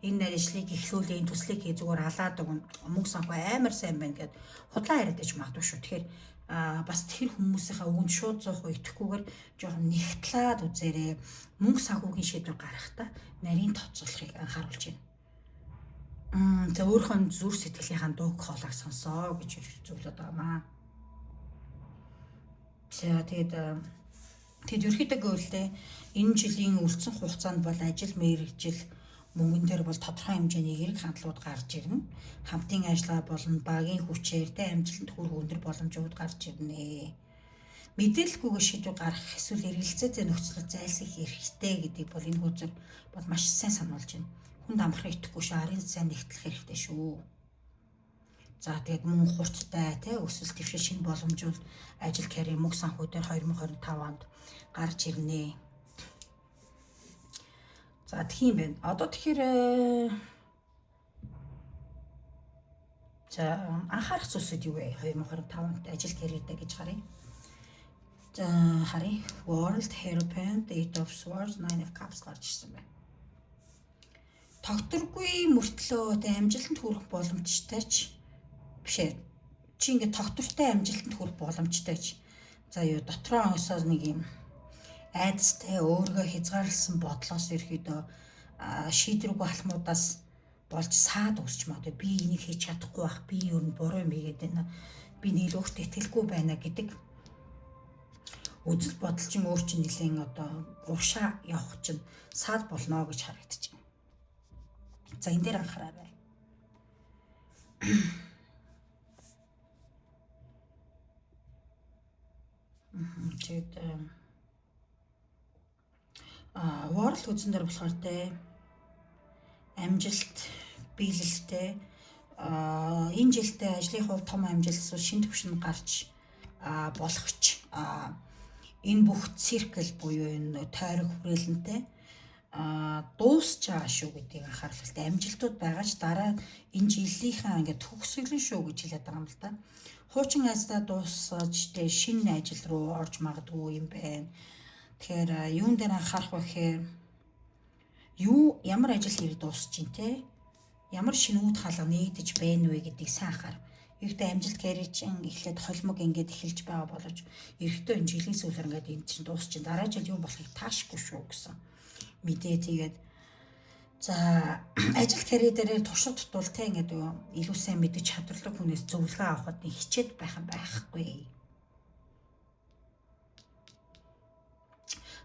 энэ ажлыг эхлүүлээ энэ төслийг хий зүгээр алаад өгнө мөнгө санхүү амар сайн байна гэд худлаа яриад иж магадгүй шүү. Тэгэхээр бас тэр хүмүүсийнхаа үгэнд шууд 100% итгэхгүйгээр жоохон нэгтлээд үзээрэй. Мөнгө санхүүгийн шийдвэр гаргахтаа нарийн тооцоолохыг анхааруулж байна. Тэгээ өөрийнхөө зүрх сэтгэлийнхаа дууг хоолойг сонсоо гэж зөвлөд байгаамаа. Тэгээд ерөөхдөө гэвэл энэ жилийн үлдсэн хугацаанд бол ажил мэргэжил мөнгөн дээр бол тодорхой хэмжээний эрг хандлагууд гарч ирнэ. Хамтын ажиллагаа болон багийн хүчээр тэ амжилтанд хүрэх өндөр боломжууд гарч ирнэ. Мэдээлэлгүйгээр шийдвэр гаргах эсвэл эргэлзээтэй нөхцөлөд зайлсхийх хэрэгтэй гэдэг бол энэ хүзэр бол маш сайн сануулж байна. Хүнд амрахыг итгэхгүй шүү, арын сайн нэгтлэх хэрэгтэй шүү. За тэгээд мөн хурцтай тэ өсөлт дэвшил шинэ боломжууд ажил карьер мөнгө санхүү дээр 2025 онд гарч ирнэ. За тийм байна. Одоо тэгэхээр за анхаарах зүйлсүүд юу вэ? 2025 онд ажил карьердээ гэж харъя. За харъя. World Hierophant, Eight of Swords, Nine of Cups гарч ирсэн байна. Тогтворгүй мөртлөө тэ амжилтанд хүрэх боломжтой ч бишээ. Чи ингээд тогтвортой амжилтанд хүрэх боломжтой ч. За юу дотроо онсоо нэг юм айдастай өөргөө хязгаарласан бодлоос ерөөдөө шийдвэргүй алхмуудаас болж саад үсч магадгүй би энийг хийж чадахгүй байх би юу н буруу юм хийгээд байна би нэг өөртөө итгэлгүй байна гэдэг үзэл бодол чинь өөр чинь нэлээд одоо уршаа явах чинь саад болно гэж харагдаж байна. За энэ дээр анхаарай. Тэгээд World үзэн дээр болохоор тэ амжилт биелэлтэй энэ жилдээ ажлын хувьд том амжилт эсвэл шинэ түвшинд гарч болгоч энэ бүх циркл буюу энэ тойрог хүрээлэнтэй дуусч байгаа шүү гэдгийг анхааралтай. Амжилтууд байгаа ч дараа энэ жилийнхаа ингээд төгсгөлн шүү гэж хэлээд байгаа юм л да. Хуучин ажлаа дуусгаж тэ шинэ ажил руу орж магадгүй юм байна. Тэгэхээр юун дээр анхаарах вэ гэхээр ямар ажил хэрэг дуусч ин те ямар шинэ үүд хаалга нэгдэж байна вэ гэдгийг сайн анхаар. Ихтэй амжилт карьер чинь эхлээд холимог ингээд эхэлж байгаа боловч эрэгтэй энэ жилийн сүүлээр ингээд энэ чинь дуусч ин дараа жил юу болохыг таашгүй шүү гэсэн мэдээ. Тэгээд за ажил карьер дээр туршид тутвал те ингээд илүү сайн мэдэж чадвартай хүнээс зөвлөгөө авахд хичээд байх юм байхгүй.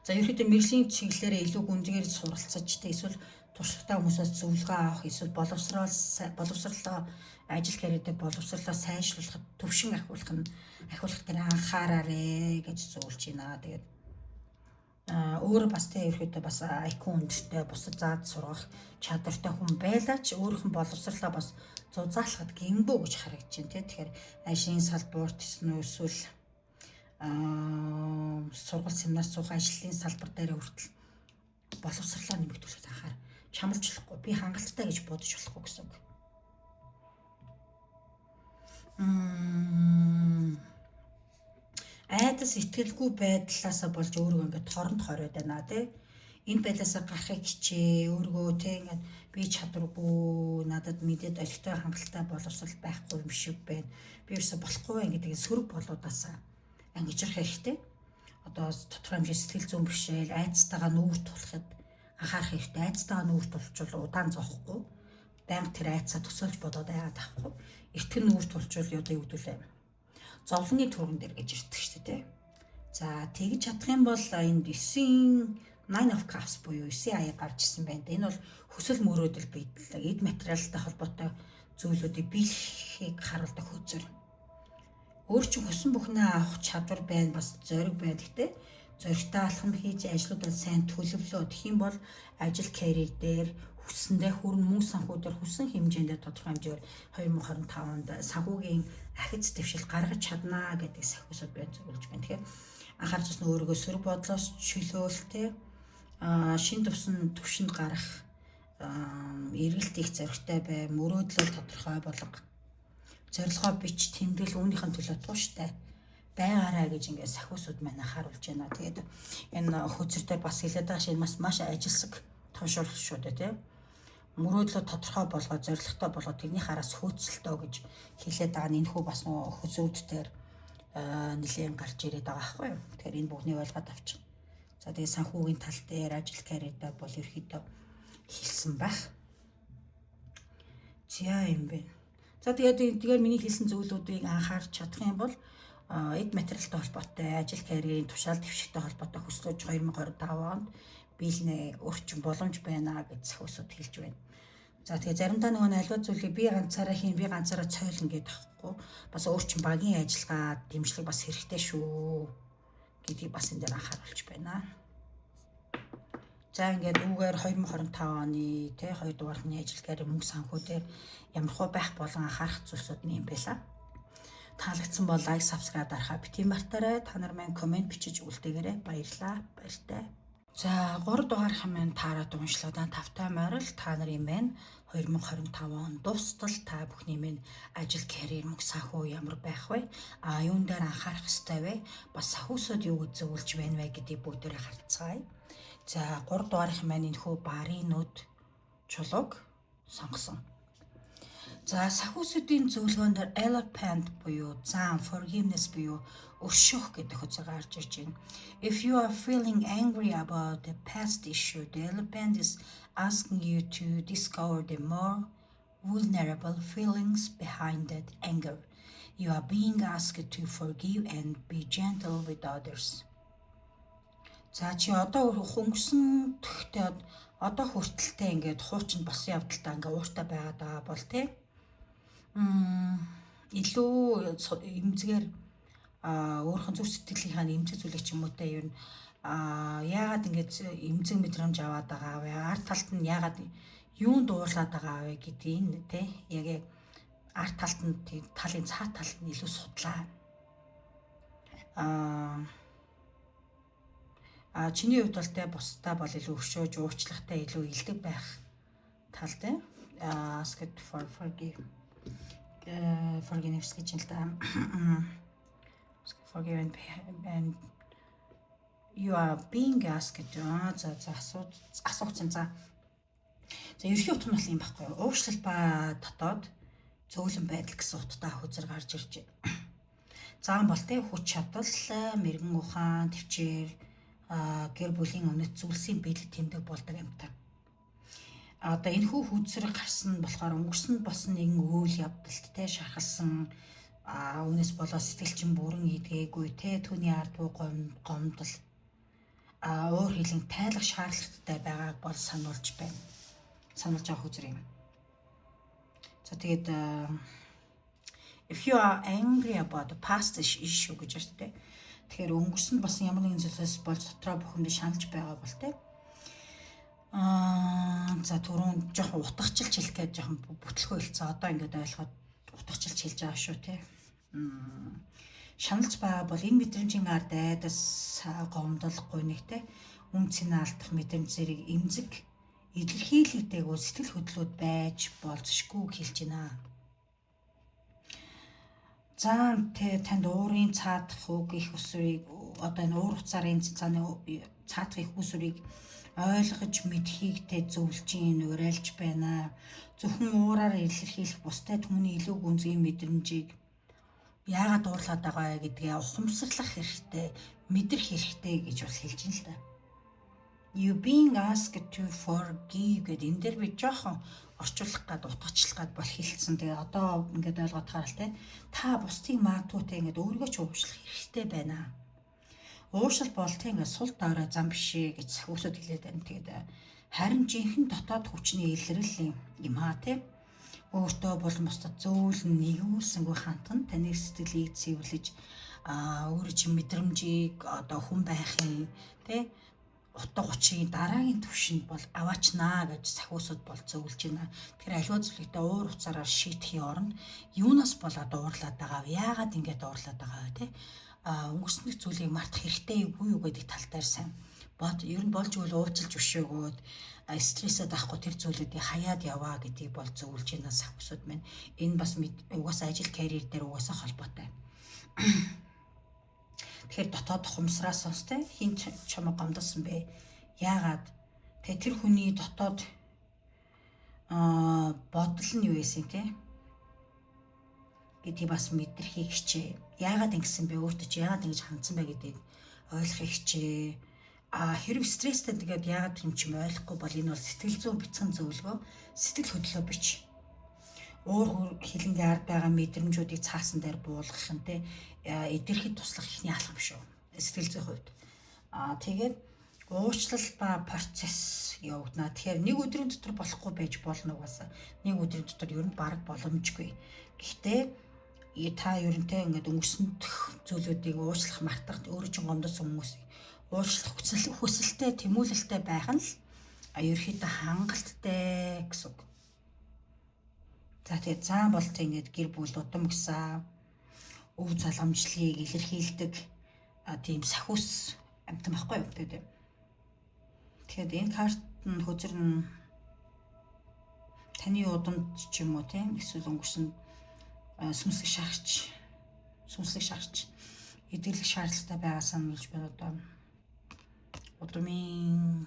За ерөөхдөө мэргэжлийн чиглэлээр илүү гүнзгийр суралцаж те эсвэл туршлагатай хүмүүсээс зөвлөгөө авах эсвэл боловсролоо ажил карьертэй боловсролоо сайжруулахад төвшин ахиулах дээр анхаараарэ гэж зөвлөж байна. Тэгээд өөрөө бас тэ ерөөхдөө бас IQ өндөртэй бусад заад сургах чадвартай хүн байлаач өөрийнх нь боловсролоо бас зузаалахад гинбүү гэж харагдаж байна те. Тэгэхээр ажлын салбарт эсвэл сургууль семинар суух ажлын салбар дээр хүртэл боловсролоо нэмэгдүүлэхэд анхаар. Чамлжлахгүй би хангалттай гэж бодож болохгүй гэсэн үг. Айдас итгэлгүй байдлаасаа болж өөрийгөө ингээд торонд хориод байна тий. Энэ байдлаасаа гарахыг хичээ өөрийгөө тий ингээд би чадваргүй надад мэдээд олигтой хангалттай боловсрол байхгүй юм шиг байна. Би ерөөсө болохгүй байх гэдэг сөрөг болоодаас ангижрах хэрэгтэй. Одоо тодорхой хэмжээ сэтгэл зүйн бэрхшээл айцтайгаа нүүр тулахад анхаарах хэрэгтэй. Айцтайгаа нүүр тулчвал удаан зоохгүй. Банк тэр айцаа төсөөлж бодоод яагаад авахгүй. Итгэн нүүр тулчвал одоо юу гэдүүлээ. Зовлонгийн түргэн дээр гэж ирдэг шүү дээ. За тэгж чадах юм бол энэ 9 of Cups буюу 9 аяа гарч ирсэн байна. Энэ бол хүсэл мөрөөдөл биелэл эд материалтай холбоотой зүйлүүдийг биелэхийг харуулдаг хөзөр. Өөр чинь хүсэн бүхнээ авах чадвар байна, бас зориг байна. Гэхдээ зоригтой алхам хийж ажлуудад сайн төлөвлөө. Тэгэх юм бол ажил карьер дээр хүссэндээ хүрэн мөн санхүү дээр хүссэн хэмжээндээ тодорхой хэмжээгээр 2025 онд санхүүгийн ахиц дэвшил гаргаж чаднаа гэдэг сахиусууд байна зөвлөж байна. Тэгэхээр анхаарч бас өөрийгөө сөрөг бодлоос чөлөөлтэй шин төвшөнд гарах эргэлт их зоригтой бай, мөрөөдлөл тодорхой болго. Зорилгоо бич, тэмдэглэл үүнийхэн төлөө тууштай байгаараа гэж ингээд сахиусууд маань харуулж байна. Тэгээд энэ хөзөр дээр бас хэлээд байгаа шиг маш ажилсаг туншуулах шүү дээ тийм. Мөрөөдлөө тодорхой болгоо, зорилготой болгоо тэрний хараас хөөцөлтөө гэж хэлээд байгаа. Энэ хүү бас нөгөө хөзүүд дээр нэлээд гарч ирээд байгаа байхгүй юу. Тэгэхээр энэ бүхнийг ойлгоод авчих. За тэгээд санхүүгийн тал дээр ажил карьертэй бол ерөөхдөө хэлсэн байх. За юм бэ. За тэгээд миний хэлсэн зүйлүүдийг анхаарч чадах юм бол эд материалтай холбоотой ажил карьерийн тушаал дэвшигтэй холбоотой хөслөж 2025 онд биелнэ өрчин боломж байна гэж сахиусууд хэлж байна. За тэгээ заримдаа нөгөө альва зүйлийг би ганцаараа хийн, би ганцаараа цойлно гэдэг байхгүй. Бас өөрчин багийн ажиллагаа дэмжлэг бас хэрэгтэй шүү гэдгийг бас энэ дээр анхааруулж байна. За ингээд үүгээр 2025 оны тэ 2 дугаарны ажил карьер мөнгө санхүү дээр ямар хөө байх болон анхаарах зүйлсүүд нь юм байла. Таалагдсан бол лайк, subscribe дарахаа бити мартаарай. Та нар маань комент бичиж үлдээгээрэй. Баярлалаа. Баяртай. За 3 дугаар хэмээн таараад уншлуудаа тавтай морил та нарын маань 2025 он дуустал та бүхний минь ажил карьер мөнгө санхүү ямар байх вэ? Юун дээр анхаарах ёстой вэ? Бас сахиусууд юу гэж зөвлөж байна вэ гэдгийг бүгдээрээ харцгаая. За 3 дугаарх маань энэ хүү барын нүд чулууг сонгосон. За сахиусуудын зөвлөгөөнд elephant буюу зан, forgiveness буюу өшөөх гэдэг хөзөр гарч ирж байна. If you are feeling angry about the past issue, the elephant is asking you to discover the more vulnerable feelings behind that anger. You are being asked to forgive and be gentle with others. За чи одоо хөнгөсөн төгтөө одоо хүртэлтэй ингээд хуучин босон явдалтай ингээд ууртай байгаа бол тий илүү эмзгээр өөрхөн зүрх сэтгэлийнхаа эмзэг зүйлэг ч юм уу те ер нь яагаад ингэж эмзэг мэдрэмж аваад байгаа вэ? Ард талд нь яагаад юунд дуурлаад байгаа вэ гэдгийг те яг арт талд нь талын цаа талд нь илүү судлаа. Чиний хувьд бол те бусдаа бол илүү өшөөж уучлахтай илүү илдэг байх талтай. Ask it for forgiveness гэж л да. Forgive and you are being asked. За асуусан. За ерхий утга нь бол юм байхгүй юу? Уушлал ба дотоод цөөлөн байдал гэсэн утгатай хөзөр гарч ирж байна. Заан бол те хүч чадал, мэрэгэн ухаан, төвчээр, гэр бүлийн өмнөд зүйлсийн бэлэг тэмдэг болдог юмтай. Одоо энэ хүү хүзэр гарсан болохоор өнгөрсөн болсон нэгэн үйл явдалт те шархалсан үүнээс болоод сэтгэлчин бүрэн идгээгүй те түүний ард уу гомдол уур хилэн тайлах шаардлагатай байгааг бол сануулж байгаа хүзэр юм. За тэгээд if you are angry about the past issue гэж байна те. Тэгэхээр өнгөрсөн болсон ямар нэгэн зүйлээс бол дотроо бухимдаж шаналж байгаа бол те. За түрүүн жоохон утгачлж хэлэх гэж жоохон бүтлэхөө хэлсэн. Одоо ингээд ойлгоод утгачлж хэлж байгаа шүү те. Шаналж байгаа бол энэ мэдрэмжийн ард айдас гомдол гунигтэй үнцнийг алдах мэдрэмж зэрэг эмзэг илэрхийлэгдээгүй сэтгэл хөдлөлүүд байж болзошгүй хэлж байна. За танд уурын цаадах үг их усрыг одоо энэ уур хуцаарын цааны цаадах их усрыг ойлгож мэдхийг тэ зөвлөж уриалж байна. Зөвхөн уураар илэрхийлэх бустай түүний илүү гүнзгий мэдрэмжийг яагаад дуурлаад байгаа гэдгээ ухамсарлах хэрэгтэй, мэдрэх хэрэгтэй гэж бол хэлж байна л да. You being asked to forgive гэдэг энэ дэр би жоохон орчуулах гад утгачлах гад бол хэлсэн. Тэгээ одоо ингээд ойлгоод хараа л те. Та бусдыг магадгүй ингээд өөрийгөө ч уушлах хэрэгтэй байна. Уушлал бол те ингээд сул дорой зам бишээ гэж сахиусууд хэлээд байна. Тэгээд харин жинхэнэ дотоод хүчний илрэл юм аа те. Өөртөө болон бусдад зөөлөн нэгүүлсэнгүй хандхан таны сэтгэлийг цэвэрлэж өөрөө чинь мэдрэмжийг одоо хүн байхын те утга учирын дараагийн түвшинд бол аваачнаа гэж сахиусууд бол зөвлөж байна. Тэгэхээр аливаа зүйлэгтээ уур хуцаараар шийдэхийн оронд юунаас болоод уурлаад байгаа вэ? Яагаад ингэж уурлаад байгаа вэ те? Өнгөрсөн зүйлийг мартах хэрэгтэй үгүй юу гэдэг тал дээр сайн бод ер нь болж үйл уучлж өшөөгөөд стрессэд авахгүй тэр зүйлүүдийг хаяад яваа гэдгийг бол зөвлөж байна сахиусууд маань. Энэ бас угаасаа ажил карьер дээр угаасаа холбоотой. Тэгэхээр дотоод хумсраас сонстой хин чамаа гомдсон бэ? Яагаад? Тэгээ тэр хүний дотоод бодол нь юу байсан те? Гэдгийг бас мэдрэхийг хичээ. Яагаад ингэсэн бэ? Өөртөө чи яагаад ингэж хандсан бэ гэдгийг ойлгохыг хичээ. Хэрэг стресстэй тэгээд яагаад юм ч юм ойлгохгүй бол энэ бол сэтгэл зүйн бяцхан зөвлөгөө, сэтгэл хөдлөлөө бич. Уур хилэнгийн ард байгаа мэдрэмжүүдийг цаасан дээр буулгах нь те эдгэрхэд туслах ихний алхам шүү. Сэтгэл зүйн хувьд. Тэгээд уучлал ба процесс явагдана. Тэгэхээр нэг өдрийн дотор болохгүй байж болно угаасаа. Нэг өдрийн дотор ер нь бараг боломжгүй. Гэхдээ та ерөнтэй ингээд өнгөрсөн зүйлүүдийг уучлах мартах өөрөө ч гомдсон хүмүүсийг уучлах хүсэлтэй тэмүүлэлтэй байх нь л ерөөхдөө хангалттай гэсэн үг. За тэгээд заан бол тэгээд гэр бүл удам гисэн өв залгамжлыг илэрхийлдэг тийм сахиус амтан байхгүй юу гэдэг. Тэгэхээр энэ карт нь хөзөр нь таны удамд ч юм уу тийм эсвэл өнгөрсөн сүнслэг шахарч эдгэрлэх шаардлагатай байгаа сануулж байна одоо. Удмын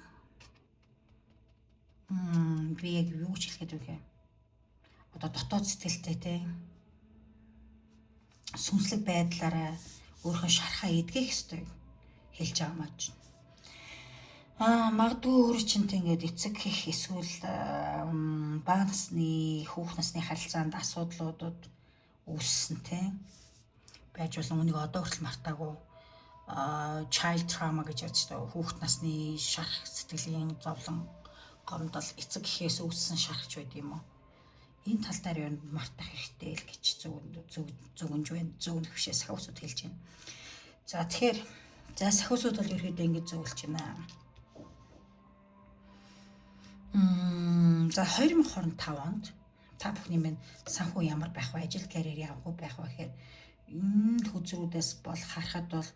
би яг юу ч хэлэхэд үгүй. Одоо дотоод сэтгэлтэй те сүнслэг байдлаараа өөрийнхөө шархаа эдгэх ёстой хэлж байгаа маа чинь. Магадгүй өөрөө чинтэй ингээд эцэг хийх эсвэл бага насны хүүхэд насны харилцаанд асуудлуудад үүссэн те байж болно. Үнийг одоо хүртэл мартаагүй child trauma гэж ярьж байгаа. Хүүхэд насны шарх сэтгэлийн зовлон гомдол эцэг гэхээс үүссэн шархч байд юм уу? Энэ тал дээр юу мартах хэрэгтэй л гэж зөвгөнж байна. Зөвгөнөх бишээ сахиусууд хэлж байна. За тэгэхээр сахиусууд бол ерөөдөө ингэж зөвлөж байна. За 2025 онд та бүхний минь санхүү ямар байх вэ? Ажил карьер ямар байх вэ гэхээр энэ хүзрүүдээс бол харахад бол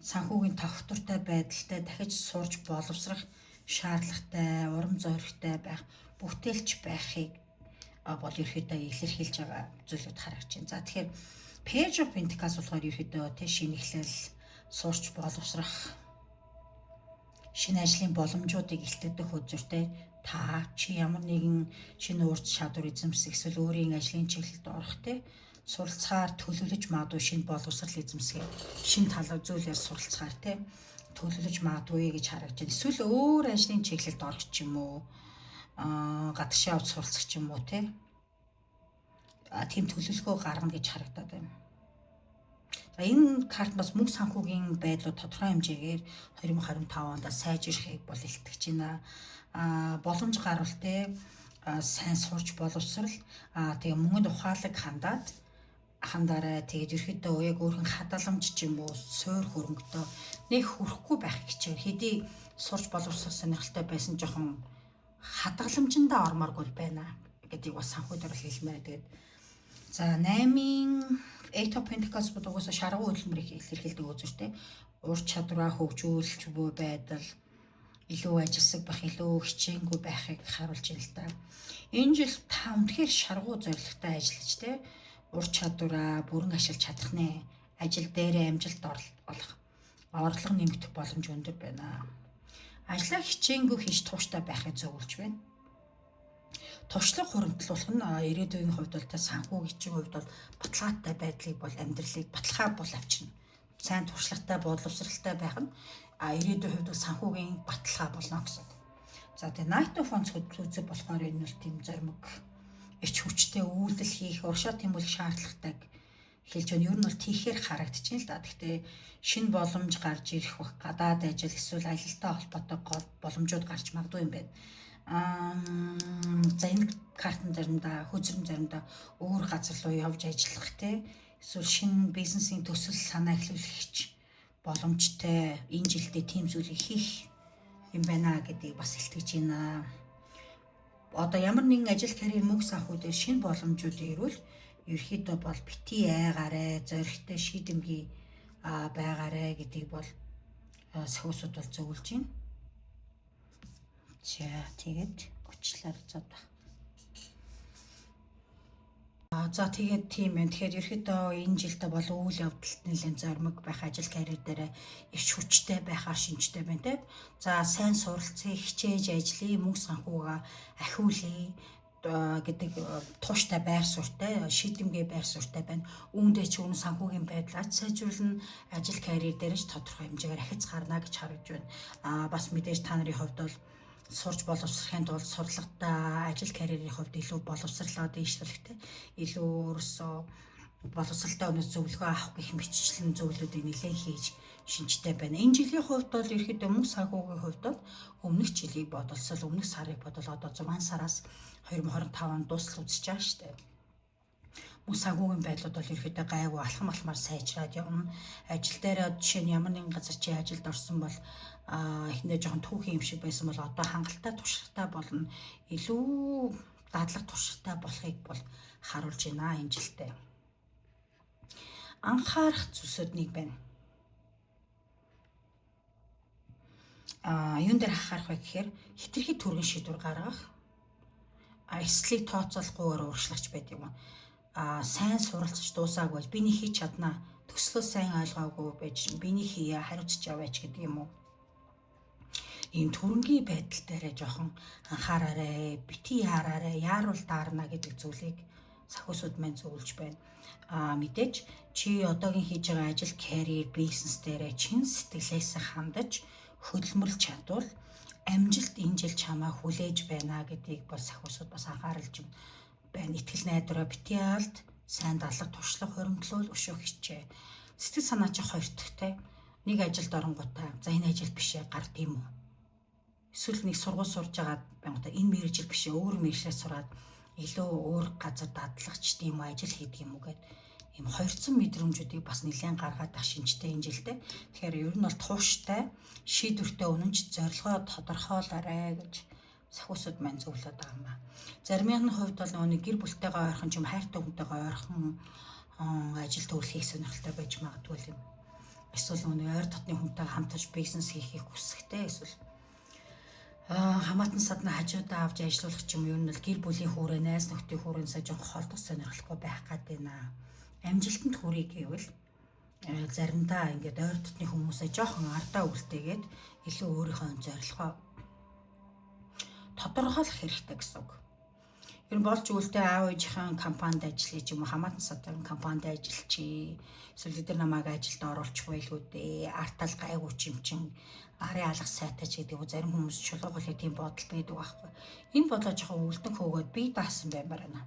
санхүүгийн тогтвортой байдалтай дахиж сурж боловсрох шаардлагатай, урам зоригтой байх, бүтээлч байхыг бол ерөөхдөө илэрхийлж байгаа зүйлүүд харагдаж байна. За тэгэхээр Page of Pentacles болохоор ерөөхдөө тэ шинэ эхлэл, сурч боловсрох, шинэ ажлын боломжуудыг илтгэдэг хөзөртэй та чи ямар нэгэн шинэ ур чадвар эзэмсэх эсвэл өөрийн ажлын чиглэлд орох тэ суралцахаар төлөвлөж магадгүй шинэ боловсрал эзэмсэх шинэ талаар зүйлээр суралцахаар тэ төлөвлөж магадгүй гэж харагдаж байна. Эсвэл өөр ажлын чиглэлд орох ч юм уу гадагшаа авч суралцах ч юм уу тэ тийм төлөвлөгөө гаргана гэж харагдаад байна. За энэ карт бас мөнгө санхүүгийн байдлууд тодорхой хэмжээгээр 2025 онд сайжрахыг бол илтгэж байна. Боломж гарвал тэ сайн сурч боловсрал тэгээ мөнгөнд ухаалаг хандаарай тэгээд ерөөхдөө яг өөрхөн хадгаламж ч юм уу суур хөрөнгөтэй нэг хүрэхгүй байх гэж хэдий сурч боловсрох сонирхолтой байсан жоохон хадгаламжиндаа ормооргүй байна гэдгийг бас санхүү дээр хэлмээр. Тэгээд за 8-ийн Eight of Pentacles бол угаасаа шаргуу хөдөлмөрийг илэрхийлдэг үзүүртэй. Ур чадвараа хөгжүүлж буй байдал, илүү ажилсаг байх, илүү хичээнгүй байхыг харуулж байна л да. Энэ жил та үнэхээр шаргуу зорилготой ажиллаж тэ ур чадвараа бүрэн ашиглаж чадах нэ. Ажил дээрээ амжилт олох, орлого нэмэгдэх боломж өндөр байна. Ажлаа хичээнгүй хийж тууштай байхыг зөвлөж байна. Туршлага хуримтлуулах нь ирээдүйн хувьд бол та санхүү гिचийн хувьд бол баталгаатай байдлыг бол амьдралыг баталгаа бол авчирна. Сайн туршлагатай боловсралтай байх нь ирээдүйн хувьд бол санхүүгийн баталгаа болно гэсэн. За тэгээ Knight of Wands үзэг болохоор энэ бол тийм зоримог ич хүчтэй үйлдэл хийх, уршаа тэмүүлэх шаардлагатай хэлж байна. Ер нь бол тийхээр харагдаж байна л да. Гэхдээ шинэ боломж гарч ирэх бах гадаад ажил эсвэл аялалтай холбоотой боломжууд гарч магадгүй юм байна. За энэ картын заримдаа хөзрөм заримдаа өөр газар руу явж ажиллах те эсвэл шинэ бизнесийн төсөл санаа эхлүүлэх боломжтой энэ жилдээ тийм зүйлийг хийх юм байна гэдгийг бас илтгэж байна. Одоо ямар нэгэн ажил карьер мөнгө санхүү дээр шинэ боломжууд ирвэл ерөөхдөө бол бити айгаарэ зоригтой шийдэмгий байгаарэ гэдгийг бол сахиусууд бол зөвлөж байна. За тэгээд гочлаар зод баг. За тэгээд тийм байна. Тэгэхээр ерөөхдөө энэ жилдээ бол үйл явдалд нэлээд зоримог байх, ажил карьер дээр ич хүчтэй байхаар шинжтэй байна те. За сайн суралцъя, хичээж ажиллая, мөнгө санхуугаа ахиулъя гэдэг тууштай байр суурьтай, шийдэмгий байр суурьтай байна. Үүндээ ч үнэн санхүүгийн байдлаа сайжруулна, ажил карьер дээр ч тодорхой хэмжээгээр ахиц гарна гэж харагдж байна. Бас мэдээж та нарын хувьд бол сурч боловсрохын тулд сурлагатай ажил карьерийн хувьд илүү боловсрлоо дэвшүүлэхтэй илүү өөрөөсөө боловсралтай өнөс зөвлөгөө авах гэх мэтчлэн зөвлөдүүдийг нэлээд хийж шинжтэй байна. Энэ жилийн хувьд бол ерөөхдөө мөнгө санхүүгийн хувьд бол өмнөх жилийг бодолсол өмнөх сарыг бодол одоо 6 сараас 2025 онд дуусал үзэж байгаа шүү дээ. Мөнгө санхүүгийн байдлууд бол ерөөхдөө гайгүй алхам алхмаар сайжраад явна. Ажил дээр жишээ нь ямар нэгэн газар чи ажилд орсон бол эхнээ жоохон түүхийн юм шиг байсан бол одоо хангалттай туршлагатай болно. Илүү дадлаг туршлагатай болохыг бол харуулж байна энэ жилдээ. Анхаарах зүйлсүүд нэг байна. Юун дээр анхаарах вэ гэхээр хитрхи түргэн шийдвэр гаргах. Эслийг тооцоолохгүйгээр ууршлагч байдаг юм. Сайн суралцж дуусаагүй байж биний хийж чаднаа төслөө сайн ойлгоогүй байж биний хийе хариуцж яваач гэдэг юм уу. Ийм түрэнгийн байдал дээрээ жоохон анхаараарай, бити хараарай, яарвал даарна гэдэг зүйлийг сахиусууд маань зөвлөж байна. Мэдээж чи одоогийн хийж байгаа ажил, карьер, бизнес дээрээ чин сэтгэлээс хандаж хөдөлмөрлж чадвал амжилт энэ жил чамаа хүлээж байна гэдгийг бас сахиусууд бас анхааруулж байна. Итгэл найдвараа бити алд, сайн дадлаг туршлага хуримтлуул, өшөө хичээ. Сэтгэл санаа чи хоёртогтэй. Нэг ажилд оронгуудаа за энэ ажил биш ээ гар тийм үү? Эсвэл нэг сургууль сурж байгаа байнгутаа энэ мэргэжил биш ээ өөр мэргэжлээ сураад илүү өөр газар дадлагч тийм үү ажил хийдэг юм уу гэд ийм хоёрцон мэдрэмжүүдийг бас нэлээд гаргаад ах шинжтэй энэ жилдээ. Тэгэхээр ер нь бол тууштай, шийдвэртэй, үнэнч зорилгоо тодорхойлоорой гэж сахиусууд маань зөвлөд байгаа юм ба. Заримын хувьд бол нөгөө гэр бүлтэйгээ ойрхон ч юм хайртай хүнтэйгээ ойрхон ажил төрөл хийх сонирхолтой байж магадгүй юм. Эсвэл нөгөө ойр дотны хүнтэйгээ хамтарч бизнес хийхийг хүсэхтэй, эсвэл хамаатан садны хажуудаа авч ажиллах ч юм уу, ер нь бол гэр бүлийн хүүрээ, найз нөхдийн хүүрээсээ жоохон холдох сонирхолтой байх гад байна. Амжилтанд хүрэх гэвэл заримдаа ингээд ойр дотны хүмүүсээ жоохон ардаа үлдээгээд илүү өөрийнхөө зорилгоо тодорхойлох хэрэгтэй гэсэн үг. Ер нь болж үлдээ аав ээжийн компанид ажиллая ч юм уу, хамаатан садын компанид ажиллачи, эсвэл эдгээр намайг ажилд оруулчих байлгүй дээ, артал гайгүй юм чин арын алга сайтай ч гэдэг үү, зарим хүмүүс чулуугуулах тийм бодол байдаг байхгүй. Энэ бодлоо жоохон үлдэн хөөгөөд би даасан баймаар байна.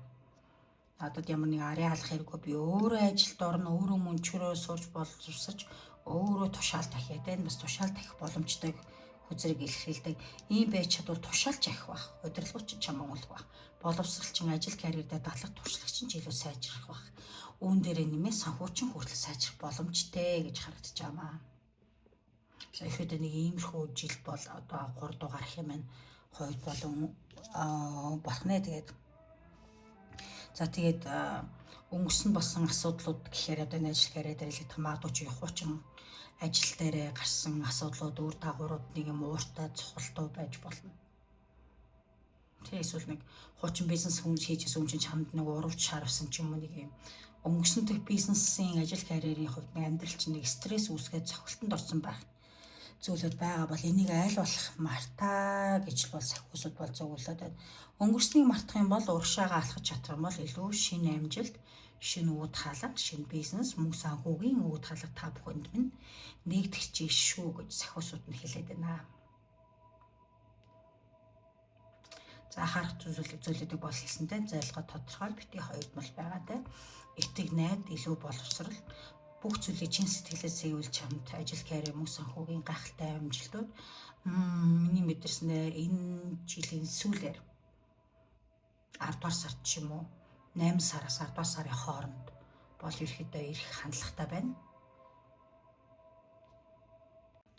Надад ямар нэг арын алах хэрэггүй, би өөрөө ажилд орно, өөрөө мөнчрөө сууж боловсрож, өөрөө тушаал дахиад байна. Бас тушаал дахих боломжтой хүзрэг илэрхийлдэг. Ийм байж чадвал тушаалж ахих байх. Удирдлагч чамаа уулах байх. Боловсролчин ажил карьердээ дадлах туршлагчин ч илүү сайжрах байх. Үүн дээрээ нэмээ санхүүчин хүртэл сайжрах боломжтой гэж харагдаж байна. Ихэд нэг иймэрхүү жил бол одоо 3 дугаар гэх юм байна. Хойд болон болохнэ тэгээд. За тэгээд өнгөрсөн болсон асуудлууд гэхээр одоо энэ ажил карьер дээр л магадгүй ч хуучин ажил дээр гарсан асуудлууд, үр дагаврууд нэг юм ууртай цохолтоо байж болно. Тэгээ эсвэл нэг хуучин бизнес хүмүүс хийжсэн юм чинь чамд нэг уралж шаарвсан ч юм уу, нэг юм өнгөрсөн дэх бизнесийн ажил карьерийн хувьд нэг амьдрал чинь нэг стресс үүсгээд цохилтонд орсон байх зүйлүүд байгаа бол энийг айл болох мартаа гэж бол сахиусууд бол зөвлөд байна. Өнгөрснийг мартах юм бол урагшаага алхаж чадах юм бол илүү шинэ амжилт, шинэ үүд хаалга, шинэ бизнес, мөнгө санхүүгийн үүд хаалга та бүхэнд минь нэгдэх чинь шүү гэж сахиусууд нь хэлээд байна. За харах зүйлүүдийг бол хэлсэнтэй зорилгоо тодорхой бити хоёрд мал байгаатай. Этэг найд илүү боловсрал бүх зүйлийг чин сэтгэлээс сэвэл чамд ажил карьер мөнгө санхүүгийн гайхалтай амжилтууд миний мэдэрснээр энэ жилийн сүүлээр 10 дугаар сард ч юм уу 8 сараас 10 дугаар сарын хооронд бол ерөөхдөө ирэх хандлагатай байна.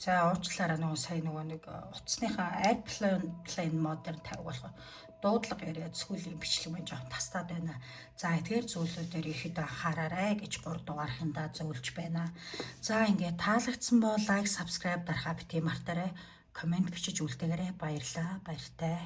За уучлаарай нөгөө сая нөгөө нэг утасныхаа airplane mode-ээр тавих дуудлага яриад сүүлийн бичлэг маань жоохон тастаад байна. За эдгээр зүйлүүдээр ихэд анхаараарай гэж 3 дугаархандаа зөвлөж байна. За ингээд таалагдсан бол лайк, subscribe дарахаа бити мартаарай. Комент бичиж үлдээгээрэй. Баярлалаа. Баяртай.